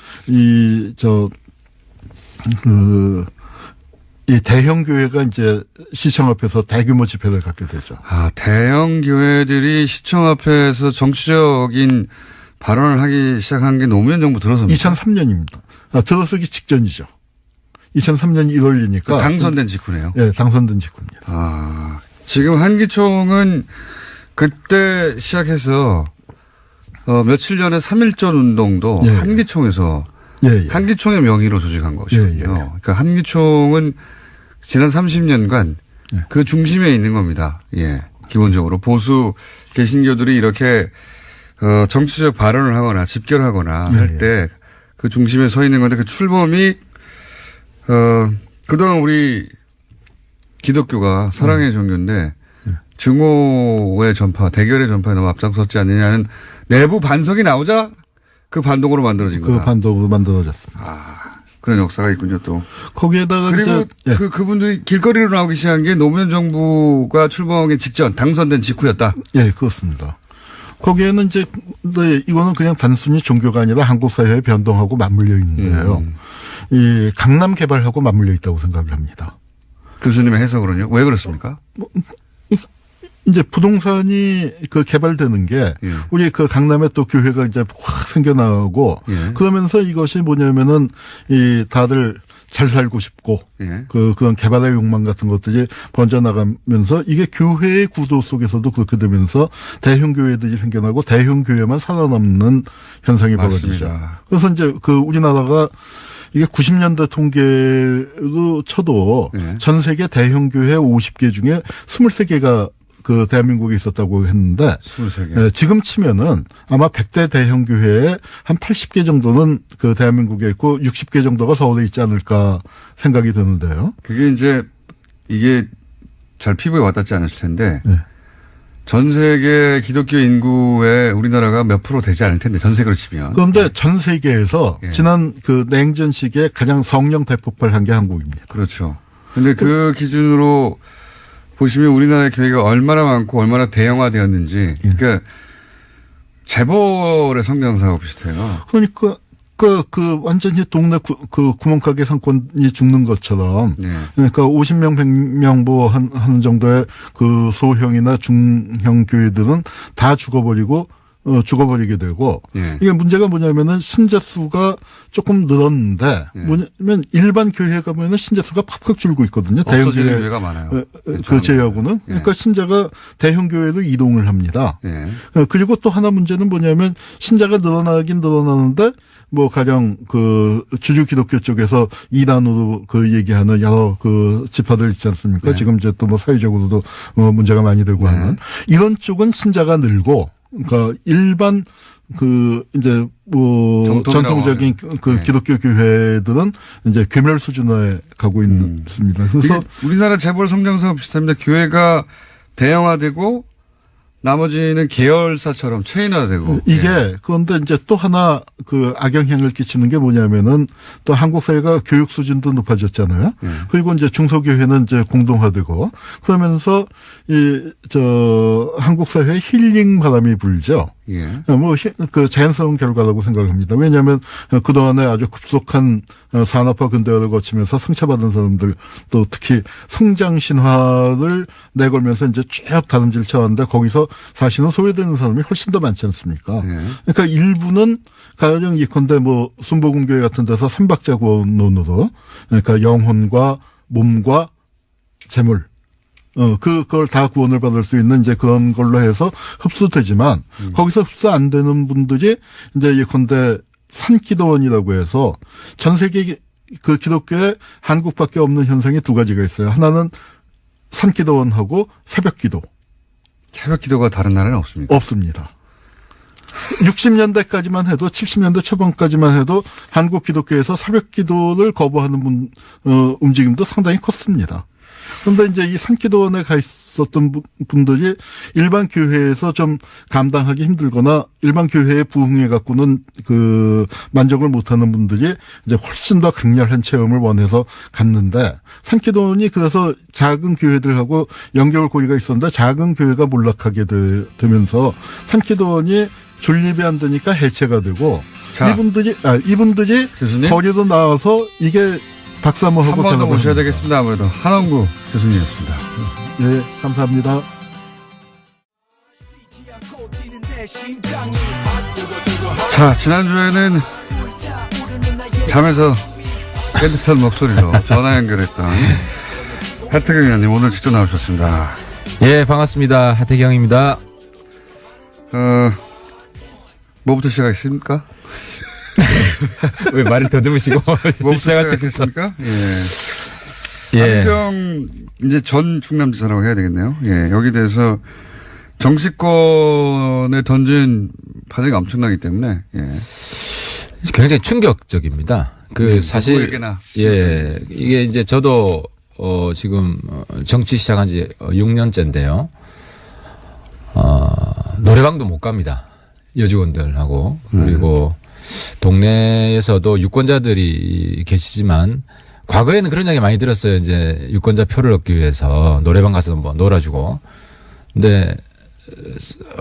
이 대형 교회가 이제 시청 앞에서 대규모 집회를 갖게 되죠. 아, 대형 교회들이 시청 앞에서 정치적인 발언을 하기 시작한 게 노무현 정부 들어서입니까? 2003년입니다. 들어서기 직전이죠. 2003년 1월이니까. 당선된 직후네요. 네, 당선된 직후입니다. 아, 지금 한기총은 그때 시작해서 며칠 전에 3.1절 운동도 예, 한기총에서 예. 한기총의 명의로 조직한 것이거든요. 예. 그러니까 한기총은 지난 30년간 예. 그 중심에 있는 겁니다. 예. 기본적으로 보수 개신교들이 이렇게 정치적 발언을 하거나 집결하거나 할 때 그 중심에 서 있는 건데 그 출범이 그동안 우리 기독교가 사랑의 종교인데 증오의 전파, 대결의 전파에 너무 앞장섰지 않느냐는 내부 반성이 나오자 그 반동으로 만들어진 거다. 그 반동으로 만들어졌습니다. 아, 그런 역사가 있군요, 또. 거기에다가 그리고 이제, 그분들이 길거리로 나오기 시작한 게 노무현 정부가 출범하기 직전, 당선된 직후였다. 예, 그렇습니다. 거기에는 이제, 네, 이거는 그냥 단순히 종교가 아니라 한국 사회의 변동하고 맞물려 있는데요. 이 강남 개발하고 맞물려 있다고 생각을 합니다. 교수님의 해석으로는요? 왜 그렇습니까? 이제 부동산이 그 개발되는 게 우리 그 강남에 또 교회가 이제 확 생겨나고 그러면서 이것이 뭐냐면은 이 다들 잘 살고 싶고 그런 개발의 욕망 같은 것들이 번져나가면서 이게 교회의 구도 속에서도 그렇게 되면서 대형 교회들이 생겨나고 대형 교회만 살아남는 현상이 벌어지죠. 그래서 이제 그 우리나라가 이게 90년대 통계로 쳐도 전 세계 대형 교회 50개 중에 23개가 그 대한민국에 있었다고 했는데 23개. 지금 치면은 아마 100대 대형 교회에 한 80개 정도는 그 대한민국에 있고 60개 정도가 서울에 있지 않을까 생각이 드는데요. 그게 이제 이게 잘 피부에 와닿지 않으실 텐데 전 세계 기독교 인구의 우리나라가 몇 프로 되지 않을 텐데 전 세계로 치면. 그런데 전 세계에서 지난 그 냉전 시기에 가장 성령 대폭발한 게 한국입니다. 그렇죠. 그런데 그 기준으로 보시면 우리나라의 교회가 얼마나 많고 얼마나 대형화되었는지 그러니까 재벌의 성장사하고 비슷해요. 그러니까 그 완전히 동네 그 구멍가게 상권이 죽는 것처럼 그러니까 50명 100명 뭐 하는 정도의 그 소형이나 중형 교회들은 다 죽어버리게 되고 이게 문제가 뭐냐면은 신자 수가 조금 늘었는데 뭐냐면 일반 교회 가면은 신자 수가 팍팍 줄고 있거든요. 대형 교회가 많아요. 그 제하고는 그러니까 신자가 대형 교회로 이동을 합니다. 그리고 또 하나 문제는 뭐냐면 신자가 늘어나긴 늘어나는데 뭐 가령 그 주류 기독교 쪽에서 이단으로 그 얘기하는 여러 그 지파들 있지 않습니까? 지금 이제 또 뭐 사회적으로도 문제가 많이 되고 하는 이런 쪽은 신자가 늘고 그러니까 일반 그 이제 뭐 전통적인 그 기독교 교회들은 이제 괴멸 수준에 가고 있습니다. 그래서 우리나라 재벌 성장사가 비슷합니다. 교회가 대형화되고 나머지는 계열사처럼 체인화되고. 이게 그런데 이제 또 하나 그 악영향을 끼치는 게 뭐냐면은 또 한국 사회가 교육 수준도 높아졌잖아요. 그리고 이제 중소교회는 이제 공동화되고 그러면서 한국 사회에 힐링 바람이 불죠. 뭐 그 자연스러운 결과라고 생각을 합니다. 왜냐하면 그동안에 아주 급속한 산업화 근대화를 거치면서 상처받은 사람들 또 특히 성장 신화를 내걸면서 이제 쭉 다름질 쳐왔는데 거기서 사실은 소외되는 사람이 훨씬 더 많지 않습니까? 그러니까 일부는 가령 예컨대 뭐 순복음교회 같은 데서 삼박자 구원론으로 그러니까 영혼과 몸과 재물 그걸 다 구원을 받을 수 있는 이제 그런 걸로 해서 흡수되지만 거기서 흡수 안 되는 분들이 이제 예컨대 산기도원이라고 해서 전 세계 그 기독교에 한국밖에 없는 현상이 두 가지가 있어요. 하나는 산기도원하고 새벽기도. 새벽기도가 다른 나라는 없습니까? 없습니다. 60년대까지만 해도 70년대 초반까지만 해도 한국 기독교에서 새벽기도를 거부하는 움직임도 상당히 컸습니다. 그런데 이제 이 산기도원에 가 있었던 분들이 일반 교회에서 좀 감당하기 힘들거나 일반 교회에 부흥해 갖고는 그 만족을 못하는 분들이 이제 훨씬 더 강렬한 체험을 원해서 갔는데 산기도원이 그래서 작은 교회들하고 연결 고리가 있었는데 작은 교회가 몰락하게 되면서 산기도원이 존립이 안 되니까 해체가 되고 이분들이 교수님? 거리로 나와서 이게 박수 한번 하고 한 번 더 모셔야 되겠습니다. 아무래도 한원구 교수님이었습니다. 예, 감사합니다. 자, 지난주에는 잠에서 깨끗한 목소리로 전화 연결했던 하태경 의원님 오늘 직접 나오셨습니다. 예, 반갑습니다. 하태경입니다. 뭐부터 시작하겠습니까? 왜 말을 더듬으시고 뭐부터 시작하겠습니까? 예. 예. 안희정 이제 전 충남지사라고 해야 되겠네요. 예, 여기 대해서 정치권에 던진 파장이 엄청나기 때문에 예. 굉장히 충격적입니다. 사실 누구에게나 예, 이게 이제 저도 지금 정치 시작한 지 6년째인데요. 노래방도 못 갑니다. 여직원들하고 그리고 동네에서도 유권자들이 계시지만 과거에는 그런 이야기 많이 들었어요. 이제 유권자 표를 얻기 위해서 노래방 가서 뭐 놀아주고. 근데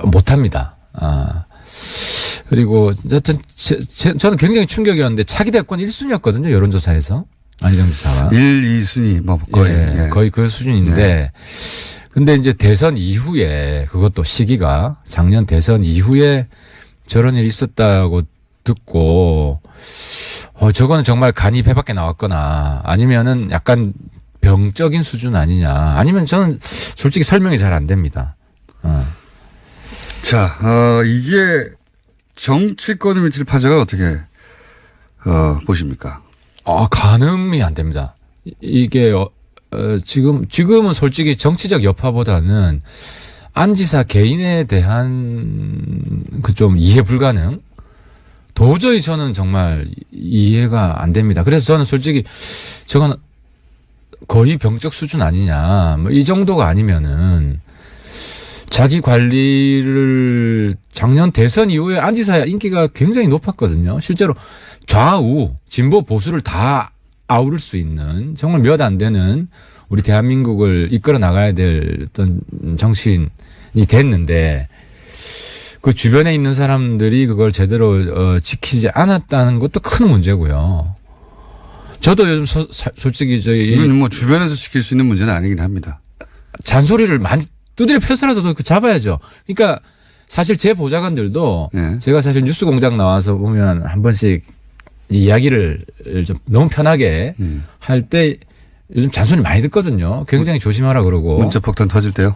못 합니다. 그리고 여튼 저는 굉장히 충격이었는데 차기 대권 1순위였거든요. 여론조사에서. 안희정 지사가. 1, 2순위 뭐 거의. 예, 거의 그 수준인데. 네. 근데 이제 대선 이후에 그것도 시기가 작년 대선 이후에 저런 일이 있었다고 듣고 저거는 정말 간이 배 밖에 나왔거나 아니면은 약간 병적인 수준 아니냐. 아니면 저는 솔직히 설명이 잘 안 됩니다. 자, 이게 정치권에 미칠 파장을 어떻게 보십니까? 가늠이 안 됩니다. 이게 지금은 솔직히 정치적 여파보다는 안 지사 개인에 대한 그 좀 이해 불가능. 도저히 저는 정말 이해가 안 됩니다. 그래서 저는 솔직히 저건 거의 병적 수준 아니냐. 뭐 이 정도가 아니면은 자기 관리를 작년 대선 이후에 안 지사 인기가 굉장히 높았거든요. 실제로 좌우, 진보, 보수를 다 아우를 수 있는 정말 몇 안 되는 우리 대한민국을 이끌어 나가야 될 어떤 정치인이 됐는데 그 주변에 있는 사람들이 그걸 제대로 지키지 않았다는 것도 큰 문제고요. 저도 요즘 솔직히 이건 뭐 주변에서 지킬 수 있는 문제는 아니긴 합니다. 잔소리를 많이 두드려 펴서라도 잡아야죠. 그러니까 사실 제 보좌관들도 네. 제가 사실 뉴스공장 나와서 보면 한 번씩 이야기를 좀 너무 편하게 할 때 요즘 잔소리 많이 듣거든요. 굉장히 조심하라 그러고. 문자 폭탄 터질 때요?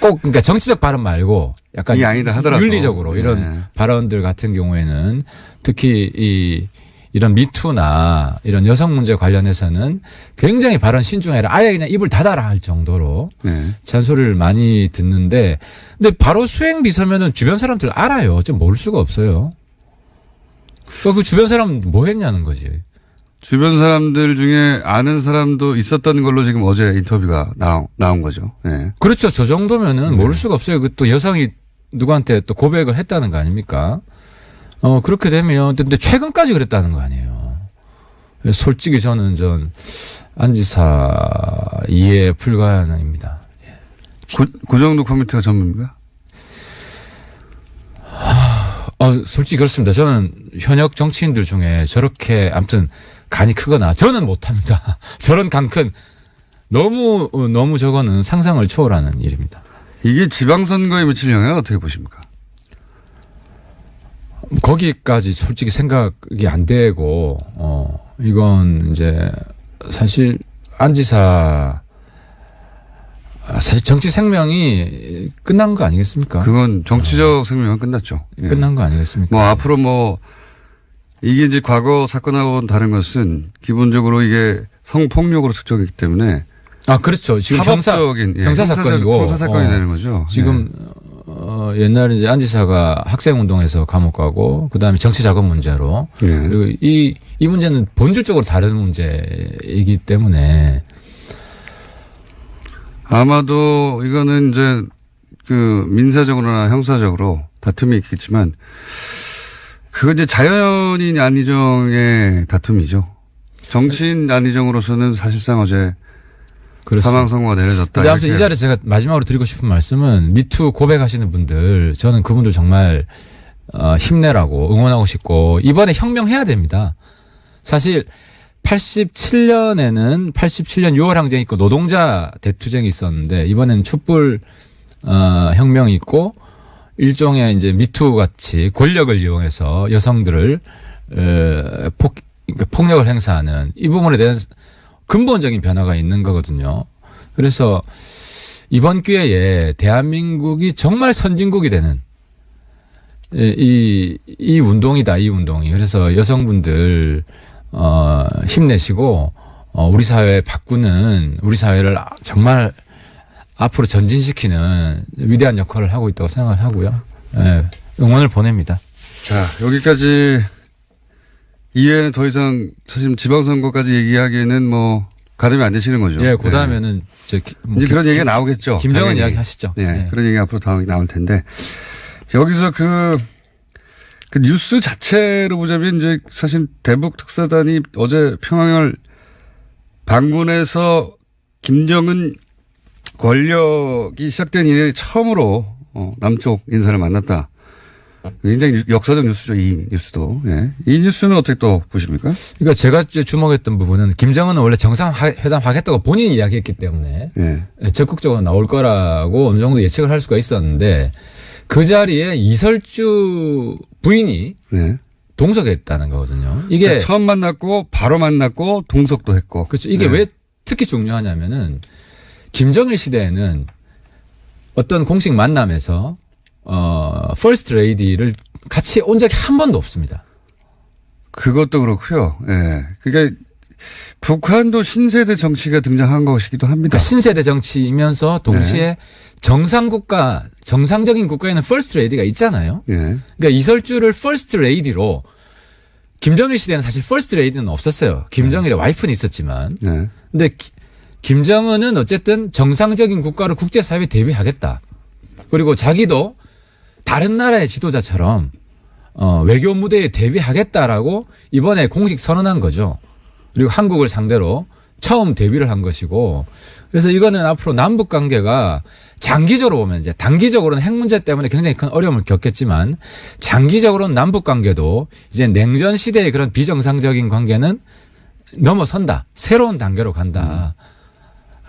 꼭 그러니까 정치적 발언 말고 약간 아니다 하더라도. 윤리적으로 이런 네. 발언들 같은 경우에는 특히 이런 미투나 이런 여성 문제 관련해서는 굉장히 발언 신중해라. 아예 그냥 입을 닫아라 할 정도로 네. 잔소리를 많이 듣는데 근데 바로 수행 비서면은 주변 사람들 알아요. 좀 모를 수가 없어요. 그 주변 사람 뭐 했냐는 거지. 주변 사람들 중에 아는 사람도 있었던 걸로 지금 어제 인터뷰가 나온 거죠. 네. 그렇죠. 저 정도면은 모를 수가 없어요. 그 또 여성이 누구한테 또 고백을 했다는 거 아닙니까? 그렇게 되면 근데 최근까지 그랬다는 거 아니에요. 솔직히 저는 안 지사 이해 불가능입니다. 그 정도 코멘트가 전부입니까? 솔직히 그렇습니다. 저는 현역 정치인들 중에 저렇게 아무튼 간이 크거나 저는 못합니다. 저런 간 큰 너무 저거는 상상을 초월하는 일입니다. 이게 지방선거에 미칠 영향은 어떻게 보십니까? 거기까지 솔직히 생각이 안 되고 이건 이제 사실 안 지사 사실 정치 생명이 끝난 거 아니겠습니까? 그건 정치적 생명은 끝났죠. 끝난 거 아니겠습니까? 뭐 앞으로 이게 이제 과거 사건하고는 다른 것은 기본적으로 이게 성폭력으로 특정했기 때문에 그렇죠. 지금 사법적인 형사 사건이고 형사 사건이 되는 거죠. 지금 옛날에 이제 안 지사가 학생 운동에서 감옥 가고 그다음에 정치 자금 문제로 그리고 이 문제는 본질적으로 다른 문제이기 때문에 아마도 이거는 이제 그 민사적으로나 형사적으로 다툼이 있겠지만 그건 이제 자연인 안희정의 다툼이죠. 정치인 안희정으로서는 사실상 어제 그렇습니다. 사망 선고가 내려졌다. 근데 아무튼 이 자리에 제가 마지막으로 드리고 싶은 말씀은 미투 고백하시는 분들 저는 그분들 정말 힘내라고 응원하고 싶고 이번에 혁명해야 됩니다. 사실 87년에는 87년 6월 항쟁이 있고 노동자 대투쟁이 있었는데 이번에는 촛불 혁명이 있고 일종의 이제 미투 같이 권력을 이용해서 여성들을 폭력을 행사하는 이 부분에 대한 근본적인 변화가 있는 거거든요. 그래서 이번 기회에 대한민국이 정말 선진국이 되는 이 운동이다, 이 운동이. 그래서 여성분들 힘내시고 우리 사회 바꾸는 우리 사회를 정말 앞으로 전진시키는 위대한 역할을 하고 있다고 생각을 하고요. 네, 응원을 보냅니다. 자, 여기까지 이외에는 더 이상 사실 지방선거까지 얘기하기에는 뭐 가름이 안 되시는 거죠. 예, 그 다음에는 이제 그런 얘기가 나오겠죠. 김정은 당연히. 이야기 하시죠. 네, 네. 그런 얘기 앞으로 다음에 나올 텐데 여기서 그 뉴스 자체로 보자면 이제 사실 대북 특사단이 어제 평양을 방문해서 김정은 권력이 시작된 이래 처음으로 남쪽 인사를 만났다. 굉장히 역사적 뉴스죠, 이 뉴스도. 예. 이 뉴스는 어떻게 또 보십니까? 그러니까 제가 주목했던 부분은 김정은은 원래 정상회담 하겠다고 본인이 이야기했기 때문에 예. 적극적으로 나올 거라고 어느 정도 예측을 할 수가 있었는데 그 자리에 이설주 부인이 예. 동석했다는 거거든요. 이게 그러니까 처음 만났고 바로 만났고 동석도 했고. 그렇죠. 이게 왜 특히 중요하냐면은 김정일 시대에는 어떤 공식 만남에서 퍼스트 레이디를 같이 온 적이 한 번도 없습니다. 그것도 그렇고요. 예. 그러니까 북한도 신세대 정치가 등장한 것이기도 합니다. 그러니까 신세대 정치이면서 동시에 정상국가, 정상적인 국가에는 퍼스트 레이디가 있잖아요. 예. 그러니까 이설주를 퍼스트 레이디로 김정일 시대는 사실 퍼스트 레이디는 없었어요. 김정일의 와이프는 있었지만. 네. 근데 김정은은 어쨌든 정상적인 국가로 국제사회에 대비하겠다. 그리고 자기도 다른 나라의 지도자처럼 외교 무대에 대비하겠다라고 이번에 공식 선언한 거죠. 그리고 한국을 상대로 처음 데뷔를 한 것이고 그래서 이거는 앞으로 남북 관계가 장기적으로 보면 이제 단기적으로는 핵 문제 때문에 굉장히 큰 어려움을 겪겠지만 장기적으로는 남북 관계도 이제 냉전 시대의 그런 비정상적인 관계는 넘어선다. 새로운 단계로 간다.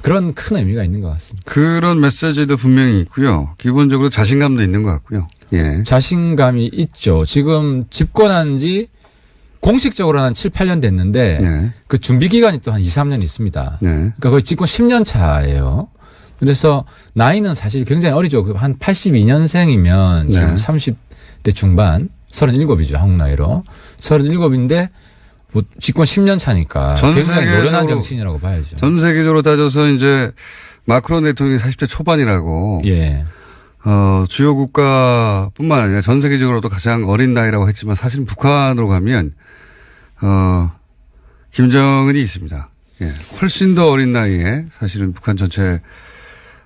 그런 큰 의미가 있는 것 같습니다. 그런 메시지도 분명히 있고요. 기본적으로 자신감도 있는 것 같고요. 예. 자신감이 있죠. 지금 집권한 지 공식적으로 한 7, 8년 됐는데 네. 그 준비 기간이 또 한 2, 3년 있습니다. 네. 그러니까 거의 집권 10년 차예요. 그래서 나이는 사실 굉장히 어리죠. 한 82년생이면 지금 네. 30대 중반, 37이죠. 한국 나이로. 37인데 뭐 집권 10년 차니까 굉장히 노련한 정치인이라고 봐야죠. 전 세계적으로 따져서 이제 마크론 대통령이 40대 초반이라고. 예. 주요 국가뿐만 아니라 전 세계적으로도 가장 어린 나이라고 했지만 사실 북한으로 가면 김정은이 있습니다. 예. 훨씬 더 어린 나이에 사실은 북한 전체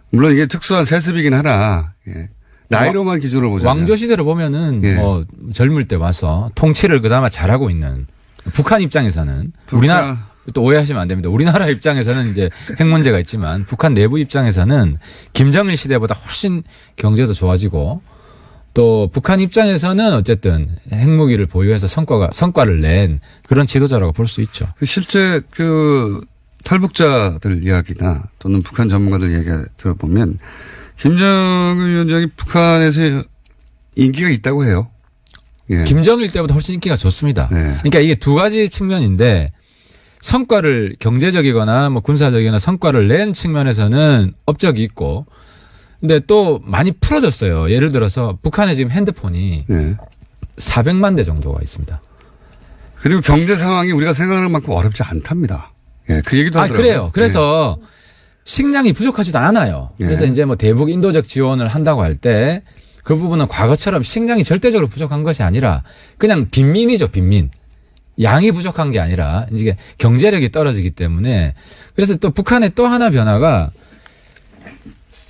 물론 이게 특수한 세습이긴 하나 예. 나이로만 기준을 보자면 왕조 시대로 보면은 예. 젊을 때 와서 통치를 그나마 잘하고 있는 북한 입장에서는 우리나라 또 오해하시면 안 됩니다. 우리나라 입장에서는 이제 핵 문제가 있지만 북한 내부 입장에서는 김정일 시대보다 훨씬 경제도 좋아지고 또 북한 입장에서는 어쨌든 핵무기를 보유해서 성과를 낸 그런 지도자라고 볼 수 있죠. 실제 그 탈북자들 이야기나 또는 북한 전문가들 이야기 들어보면 김정은 위원장이 북한에서 인기가 있다고 해요. 예. 김정일 때보다 훨씬 인기가 좋습니다. 네. 그러니까 이게 두 가지 측면인데 성과를 경제적이거나 뭐 군사적이거나 성과를 낸 측면에서는 업적이 있고 근데 또 많이 풀어졌어요. 예를 들어서 북한에 지금 핸드폰이 400만 대 정도가 있습니다. 그리고 경제 상황이 우리가 생각하는 만큼 어렵지 않답니다. 예, 그 얘기도 하더라고요. 그래요. 그래서 식량이 부족하지도 않아요. 그래서 이제 뭐 대북 인도적 지원을 한다고 할 때 그 부분은 과거처럼 식량이 절대적으로 부족한 것이 아니라 그냥 빈민이죠, 빈민. 양이 부족한 게 아니라 이제 경제력이 떨어지기 때문에 그래서 또 북한의 또 하나 변화가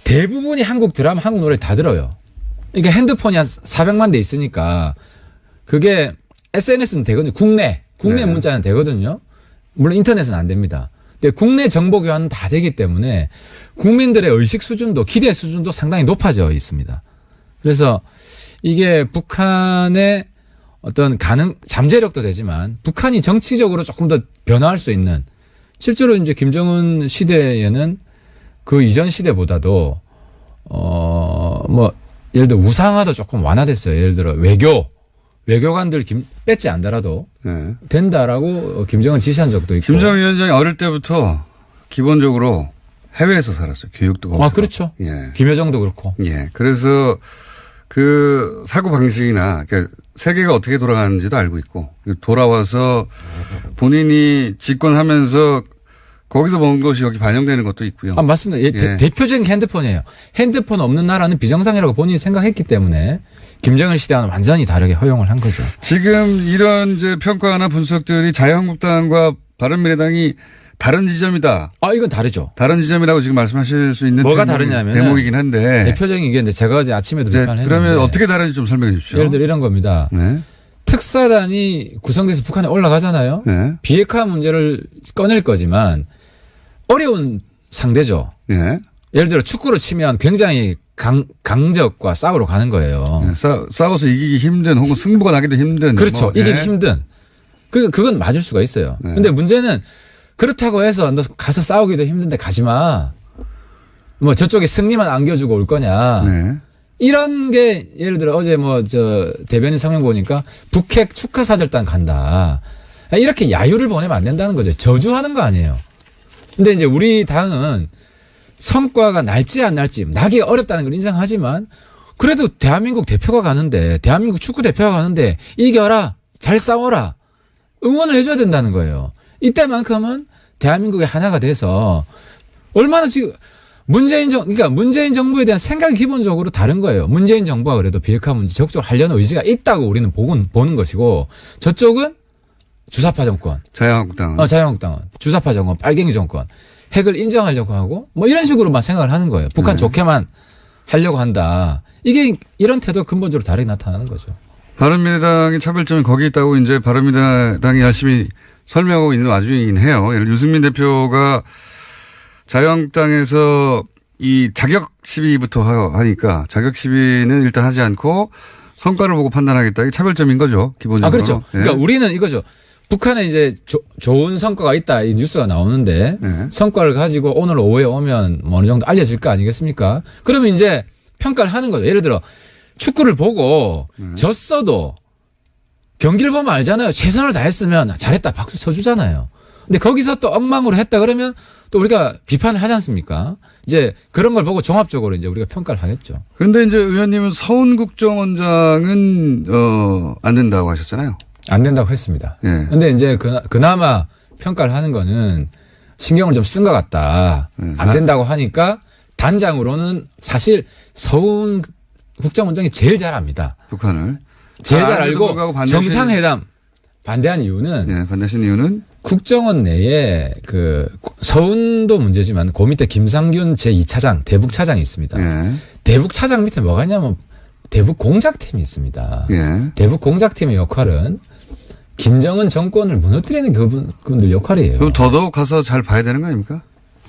대부분이 한국 드라마, 한국 노래 다 들어요. 그러니까 핸드폰이 한 400만 대 있으니까 그게 SNS는 되거든요. 국내 문자는 되거든요. 물론 인터넷은 안 됩니다. 근데 국내 정보 교환은 다 되기 때문에 국민들의 의식 수준도 기대 수준도 상당히 높아져 있습니다. 그래서 이게 북한의 어떤 잠재력도 되지만 북한이 정치적으로 조금 더 변화할 수 있는 실제로 이제 김정은 시대에는 그 이전 시대보다도 뭐 예를 들어 우상화도 조금 완화됐어요. 예를 들어 외교관들 뺏지 않더라도 네. 된다라고 김정은 지시한 적도 있고. 김정은 위원장이 어릴 때부터 기본적으로 해외에서 살았어요. 교육도 거기서. 아, 그렇죠. 예. 김여정도 그렇고. 예. 그래서 그 사고 방식이나 그러니까 세계가 어떻게 돌아가는지도 알고 있고 돌아와서 본인이 집권하면서 거기서 본 것이 여기 반영되는 것도 있고요. 아, 맞습니다. 예. 대표적인 핸드폰이에요. 핸드폰 없는 나라는 비정상이라고 본인이 생각했기 때문에 김정일 시대와는 완전히 다르게 허용을 한 거죠. 지금 이런 이제 평가나 분석들이 자유한국당과 바른미래당이 다른 지점이다. 아, 이건 다르죠. 다른 지점이라고 지금 말씀하실 수 있는 뭐가 다르냐면 대목이긴 한데 대표적인 게 제가 어제 아침에도 비판했는데 그러면 어떻게 다른지 좀 설명해 주십시오. 예를 들어 이런 겁니다. 네. 특사단이 구성돼서 북한에 올라가잖아요. 네. 비핵화 문제를 꺼낼 거지만 어려운 상대죠. 네. 예를 들어 축구로 치면 굉장히 강적과 싸우러 가는 거예요. 네. 싸워서 이기기 힘든 혹은 승부가 나기도 힘든. 그렇죠. 뭐, 이기기 네. 힘든. 그건 맞을 수가 있어요. 네. 근데 문제는 그렇다고 해서 너 가서 싸우기도 힘든데 가지 마. 뭐 저쪽에 승리만 안겨주고 올 거냐. 네. 이런 게 예를 들어 어제 대변인 성명 보니까 북핵 축하사절단 간다. 이렇게 야유를 보내면 안 된다는 거죠. 저주하는 거 아니에요. 근데 이제 우리 당은 성과가 날지 안 날지 나기 어렵다는 걸 인정하지만 그래도 대한민국 대표가 가는데 대한민국 축구 대표가 가는데 이겨라. 잘 싸워라. 응원을 해줘야 된다는 거예요. 이때만큼은 대한민국의 하나가 돼서 얼마나 지금 문재인 정부에 대한 생각이 기본적으로 다른 거예요. 문재인 정부가 그래도 비핵화 문제 적극적으로 하려는 의지가 있다고 우리는 보는 것이고 저쪽은 주사파 정권. 자유한국당은. 자유한국당은 주사파 정권, 빨갱이 정권. 핵을 인정하려고 하고 뭐 이런 식으로만 생각을 하는 거예요. 북한 좋게만 하려고 한다. 이게 이런 태도가 근본적으로 다르게 나타나는 거죠. 바른미래당의 차별점이 거기 있다고 이제 바른미래당이 열심히 설명하고 있는 와중이긴 해요. 예를 들어 유승민 대표가 자유한국당에서 이 자격 시비부터 하니까 자격 시비는 일단 하지 않고 성과를 보고 판단하겠다. 이게 차별점인 거죠. 기본적으로. 아, 그렇죠. 네. 그러니까 우리는 이거죠. 북한에 이제 좋은 성과가 있다. 이 뉴스가 나오는데 네. 성과를 가지고 오늘 오후에 오면 어느 정도 알려질 거 아니겠습니까? 그러면 이제 평가를 하는 거죠. 예를 들어 축구를 보고 졌어도 경기를 보면 알잖아요. 최선을 다했으면 잘했다 박수 쳐주잖아요. 근데 거기서 또 엉망으로 했다 그러면 또 우리가 비판을 하지 않습니까? 이제 그런 걸 보고 종합적으로 이제 우리가 평가를 하겠죠. 그런데 이제 의원님은 서훈 국정원장은 안 된다고 하셨잖아요. 안 된다고 했습니다. 예. 근데 이제 그나마 평가를 하는 거는 신경을 좀 쓴 것 같다. 안 된다고 하니까 단장으로는 사실 서훈 국정원장이 제일 잘 압니다. 북한을. 제일 잘 알고 정상회담 반대한 이유는 네, 반대하신 이유는 국정원 내에 서훈도 문제지만 그 밑에 김상균 제2차장 대북 차장이 있습니다. 예. 대북 차장 밑에 뭐가 있냐면 대북 공작팀이 있습니다. 예. 대북 공작팀의 역할은 김정은 정권을 무너뜨리는 그분들 역할이에요. 그럼 더더욱 가서 잘 봐야 되는 거 아닙니까?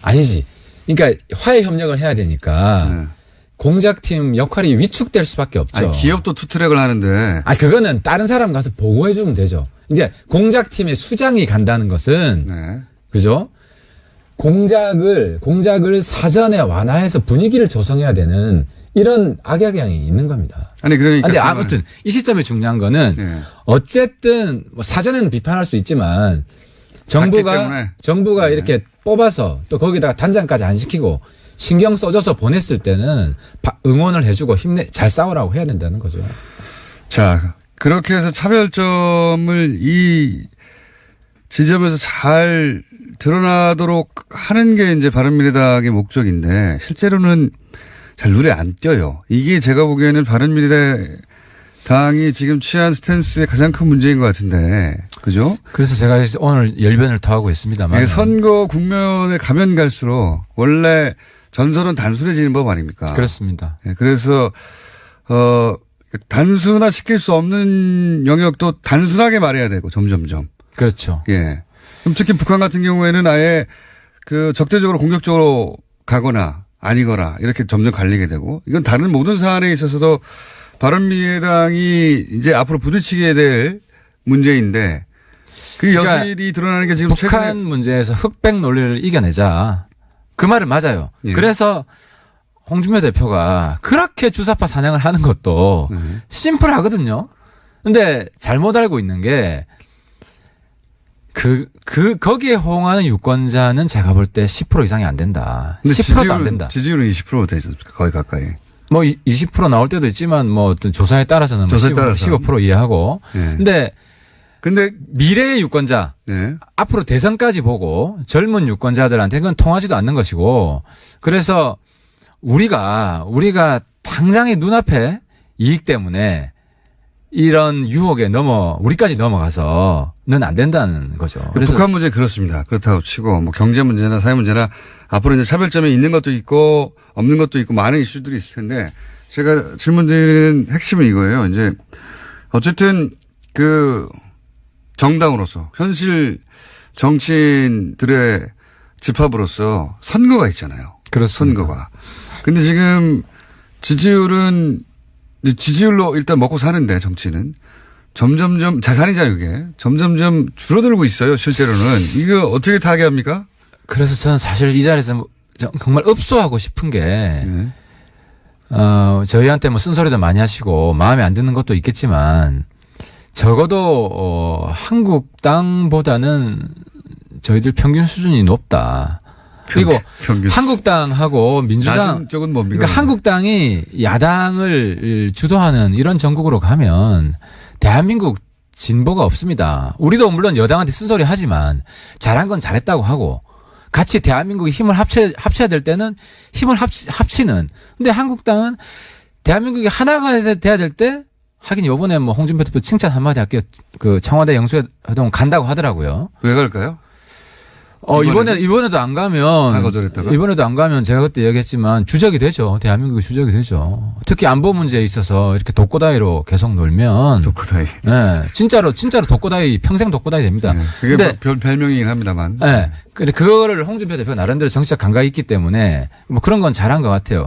아니지. 그러니까 화해 협력을 해야 되니까 네. 공작팀 역할이 위축될 수밖에 없죠. 아니, 기업도 투트랙을 하는데. 그거는 다른 사람 가서 보고해 주면 되죠. 이제 공작팀의 수장이 간다는 것은 네. 그죠? 공작을 사전에 완화해서 분위기를 조성해야 되는 이런 악영향이 있는 겁니다. 아니 그러니까. 근데 아무튼 이 시점에 중요한 거는 네. 어쨌든 뭐 사전에는 비판할 수 있지만 정부가 네. 이렇게 뽑아서 또 거기다가 단장까지 안 시키고 신경 써줘서 보냈을 때는 응원을 해주고 잘 싸우라고 해야 된다는 거죠. 자, 그렇게 해서 차별점을 이 지점에서 잘 드러나도록 하는 게 이제 바른미래당의 목적인데 실제로는 잘 눈에 안 띄어요. 이게 제가 보기에는 바른미래당이 지금 취한 스탠스의 가장 큰 문제인 것 같은데, 그죠? 그래서 제가 오늘 열변을 토하고 있습니다만. 선거 국면에 가면 갈수록 원래 전설은 단순해지는 법 아닙니까? 그렇습니다. 그래서 단순화시킬 수 없는 영역도 단순하게 말해야 되고 점점점. 그렇죠. 예. 그럼 특히 북한 같은 경우에는 아예 적대적으로 공격적으로 가거나 아니거나 이렇게 점점 갈리게 되고 이건 다른 모든 사안에 있어서도 바른미래당이 이제 앞으로 부딪히게 될 문제인데 그 여실히 드러나는 게 지금 북한 문제에서 흑백 논리를 이겨내자. 그 말은 맞아요. 예. 그래서 홍준표 대표가 그렇게 주사파 사냥을 하는 것도 심플하거든요. 근데 잘못 알고 있는 게 거기에 호응하는 유권자는 제가 볼 때 10% 이상이 안 된다. 10%도 안 된다. 지지율은 20% 되지 않습니까? 거의 가까이. 뭐 20% 나올 때도 있지만 뭐 어떤 조사에 따라서는 뭐 15% 이해하고. 예. 근데 미래의 유권자 예. 앞으로 대선까지 보고 젊은 유권자들한테 그건 통하지도 않는 것이고 그래서 우리가 당장의 눈앞에 이익 때문에 이런 유혹에 우리까지 넘어가서는 안 된다는 거죠. 그래서 북한 문제 그렇습니다. 그렇다고 치고 뭐 경제 문제나 사회 문제나 앞으로 이제 차별점이 있는 것도 있고 없는 것도 있고 많은 이슈들이 있을 텐데 제가 질문드리는 핵심은 이거예요. 이제 어쨌든 그 정당으로서 현실 정치인들의 집합으로서 선거가 있잖아요. 그렇습니다. 선거가. 근데 지금 지지율로 일단 먹고 사는데 정치는 점점점 자산이잖아요, 이게. 점점점 줄어들고 있어요, 실제로는. 이거 어떻게 타개합니까? 그래서 저는 사실 이 자리에서 정말 읍소하고 싶은 게, 네. 저희한테 뭐 쓴소리도 많이 하시고 마음에 안 드는 것도 있겠지만 적어도, 한국당보다는 저희들 평균 수준이 높다. 그리고 한국당하고 민주당 쪽은 뭡니까? 그러니까 한국당이 야당을 주도하는 이런 전국으로 가면 대한민국 진보가 없습니다. 우리도 물론 여당한테 쓴소리 하지만 잘한 건 잘했다고 하고 같이 대한민국의 힘을 합쳐야 될 때는 힘을 합치는. 근데 한국당은 대한민국이 하나가 돼야 될 때 하긴 요번에 뭐 홍준표 대표 칭찬 한마디 할게요. 그 청와대 영수회동 간다고 하더라고요. 왜 갈까요? 이번에도 안 가면. 다 거절했다가? 이번에도 안 가면 제가 그때 얘기했지만 주적이 되죠. 대한민국이 주적이 되죠. 특히 안보 문제에 있어서 이렇게 독고다이로 계속 놀면. 독고다이. 네. 진짜로 독고다이, 평생 독고다이 됩니다. 네. 그게 별명이긴 합니다만. 네. 근데 그거를 홍준표 대표가 나름대로 정치적 감각이 있기 때문에 뭐 그런 건 잘한 것 같아요.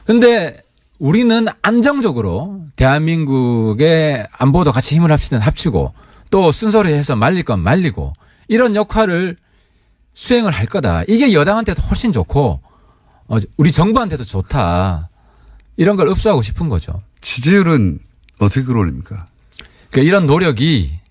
근데 우리는 안정적으로 대한민국의 안보도 같이 힘을 합치고 또 쓴소리해서 말릴 건 말리고 이런 역할을 수행을 할 거다. 이게 여당한테도 훨씬 좋고 우리 정부한테도 좋다. 이런 걸 읍소하고 싶은 거죠. 지지율은 어떻게 끌어올립니까? 그러니까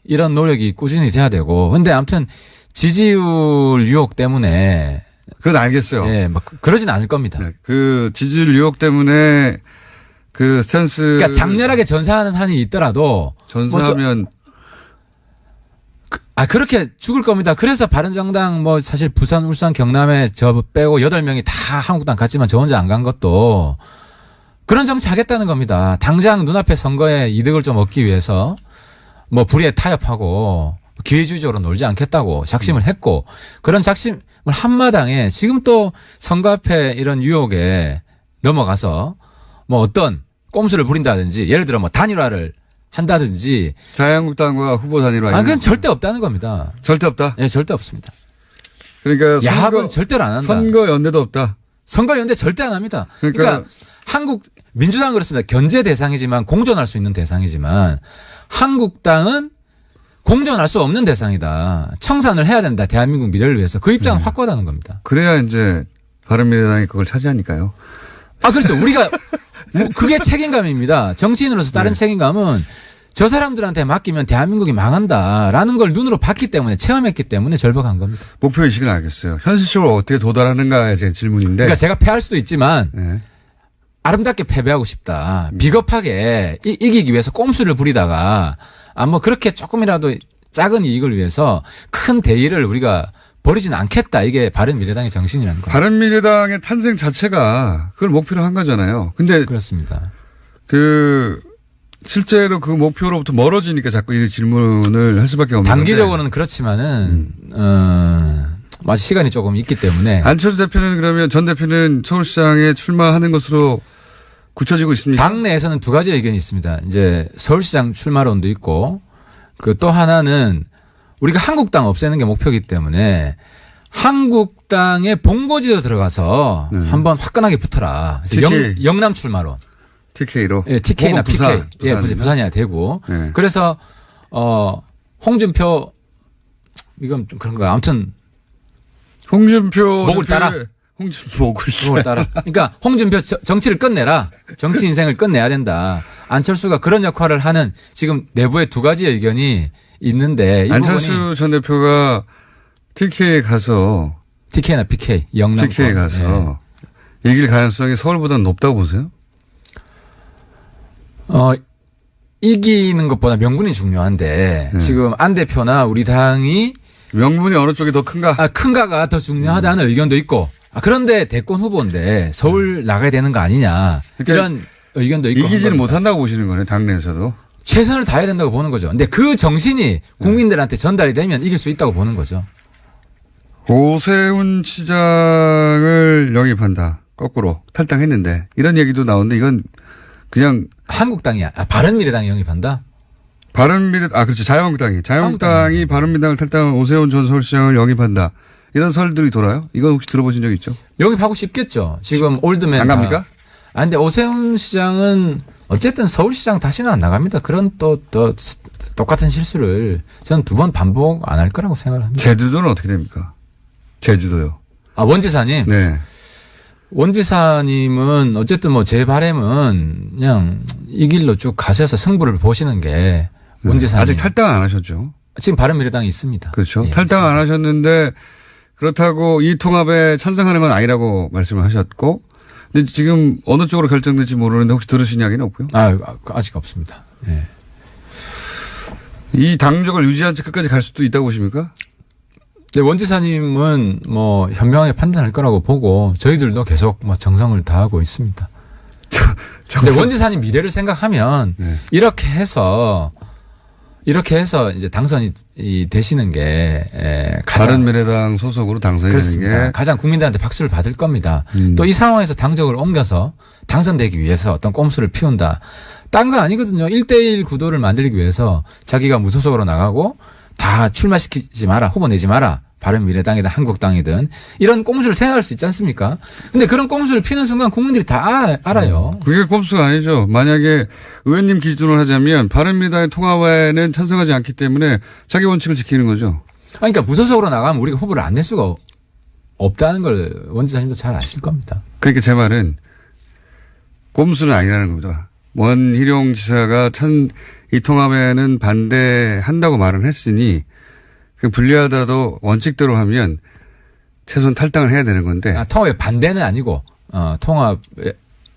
이런 노력이 꾸준히 돼야 되고. 근데 아무튼 지지율 유혹 때문에. 그건 알겠어요. 예, 막 그러진 않을 겁니다. 네, 그 지지율 유혹 때문에 그 스탠스. 그러니까 장렬하게 전사하는 한이 있더라도. 전사하면. 그렇게 죽을 겁니다. 그래서 바른정당 뭐 사실 부산, 울산, 경남에 저 빼고 8명이 다 한국당 갔지만 저 혼자 안 간 것도 그런 정치 하겠다는 겁니다. 당장 눈앞에 선거에 이득을 좀 얻기 위해서 뭐 불의에 타협하고 기회주의적으로 놀지 않겠다고 작심을 했고 그런 작심을 한마당에 지금 또 선거 앞에 이런 유혹에 넘어가서 뭐 어떤 꼼수를 부린다든지 예를 들어 뭐 단일화를 한다든지. 자유한국당과 후보 단일화. 그건 절대 없다는 겁니다. 절대 없다? 네, 절대 없습니다. 그러니까. 야합은 절대로 안 한다. 선거연대도 없다? 선거연대 절대 안 합니다. 그러니까 민주당은 그렇습니다. 견제 대상이지만 공존할 수 있는 대상이지만 한국당은 공존할 수 없는 대상이다. 청산을 해야 된다. 대한민국 미래를 위해서. 그 입장은 확고하다는 겁니다. 그래야 이제 바른미래당이 그걸 차지하니까요. 그렇죠. 우리가. 그게 책임감입니다. 정치인으로서 다른 책임감은 저 사람들한테 맡기면 대한민국이 망한다라는 걸 눈으로 봤기 때문에 체험했기 때문에 절박한 겁니다. 목표의식은 알겠어요. 현실적으로 어떻게 도달하는가의 제 질문인데. 그러니까 제가 패할 수도 있지만 네. 아름답게 패배하고 싶다. 비겁하게 이기기 위해서 꼼수를 부리다가 뭐 그렇게 조금이라도 작은 이익을 위해서 큰 대의를 우리가 버리진 않겠다. 이게 바른미래당의 정신이라는 거예요. 바른미래당의 탄생 자체가 그걸 목표로 한 거잖아요. 근데 그렇습니다. 실제로 그 목표로부터 멀어지니까 자꾸 이 질문을 할 수밖에 없는 단기적으로는 건데. 그렇지만은 아직 시간이 조금 있기 때문에 안철수 대표는 그러면 전 대표는 서울시장에 출마하는 것으로 굳혀지고 있습니까? 당내에서는 두 가지 의견이 있습니다. 이제 서울시장 출마론도 있고 그 또 하나는 우리가 한국당 없애는 게 목표이기 때문에 한국당의 본고지로 들어가서 한번 화끈하게 붙어라. 영남 출마론. TK로. 예, TK나 부산, PK. 예, 부산이야 되고. 네. 그래서 홍준표 이건 좀 그런 거야. 아무튼 홍준표 목을 따라. 홍준표 목을 따라. 그러니까 홍준표 정치를 끝내라. 정치 인생을 끝내야 된다. 안철수가 그런 역할을 하는 지금 내부에 두 가지 의견이 있는데 이 안철수 전 대표가 TK에 가서 TK나 PK 영남 TK에 가서 이길 가능성이 서울보다는 높다고 보세요? 이기는 것보다 명분이 중요한데 지금 안 대표나 우리 당이 명분이 어느 쪽이 더 큰가? 큰가가 더 중요하다는 의견도 있고 그런데 대권 후보인데 서울 나가야 되는 거 아니냐 그러니까 이런 의견도 있고 이기지는 못한다고 보시는 거네 당내에서도. 최선을 다해야 된다고 보는 거죠. 근데 그 정신이 국민들한테 전달이 되면 이길 수 있다고 보는 거죠. 오세훈 시장을 영입한다. 거꾸로 탈당했는데 이런 얘기도 나오는데 이건 그냥 한국당이야. 바른미래당이 영입한다. 그렇죠. 자유한국당이 바른미래당을 탈당한 오세훈 전 서울시장을 영입한다. 이런 설들이 돌아요? 이건 혹시 들어보신 적 있죠? 영입하고 싶겠죠. 지금 올드맨 안 갑니까? 근데 오세훈 시장은 어쨌든 서울시장 다시는 안 나갑니다. 그런 또 똑같은 실수를 저는 두 번 반복 안 할 거라고 생각을 합니다. 제주도는 어떻게 됩니까? 제주도요. 원지사님. 네. 원지사님은 어쨌든 뭐 제 바람은 그냥 이 길로 쭉 가셔서 승부를 보시는 게 원지사님. 아직 탈당 안 하셨죠? 지금 바른미래당이 있습니다. 그렇죠. 예, 탈당 안 하셨는데 그렇다고 이 통합에 찬성하는 건 아니라고 말씀을 하셨고 근데 지금 어느 쪽으로 결정될지 모르는데 혹시 들으신 이야기는 없고요? 아직 없습니다. 예. 이 당적을 유지한 채 끝까지 갈 수도 있다고 보십니까? 네, 원지사님은 뭐 현명하게 판단할 거라고 보고 저희들도 계속 뭐 정성을 다하고 있습니다. 근데 원지사님 미래를 생각하면 이렇게 해서 이제 당선이 되시는 게 가장 바른미래당 소속으로 당선이 되는 게 가장 국민들한테 박수를 받을 겁니다. 또 이 상황에서 당적을 옮겨서 당선되기 위해서 어떤 꼼수를 피운다. 딴 거 아니거든요. 1대1 구도를 만들기 위해서 자기가 무소속으로 나가고 다 출마시키지 마라. 후보 내지 마라. 바른미래당이든 한국당이든 이런 꼼수를 생각할 수 있지 않습니까? 근데 그런 꼼수를 피는 순간 국민들이 다 알아요. 그게 꼼수가 아니죠. 만약에 의원님 기준으로 하자면 바른미래당의 통합에는 찬성하지 않기 때문에 자기 원칙을 지키는 거죠. 그러니까 무소속으로 나가면 우리가 후보를 안 낼 수가 없다는 걸 원지사님도 잘 아실 겁니다. 그러니까 제 말은 꼼수는 아니라는 겁니다. 원희룡 지사가 이 통합에는 반대한다고 말은 했으니 불리하더라도 원칙대로 하면 최소한 탈당을 해야 되는 건데. 통합에 반대는 아니고 통합에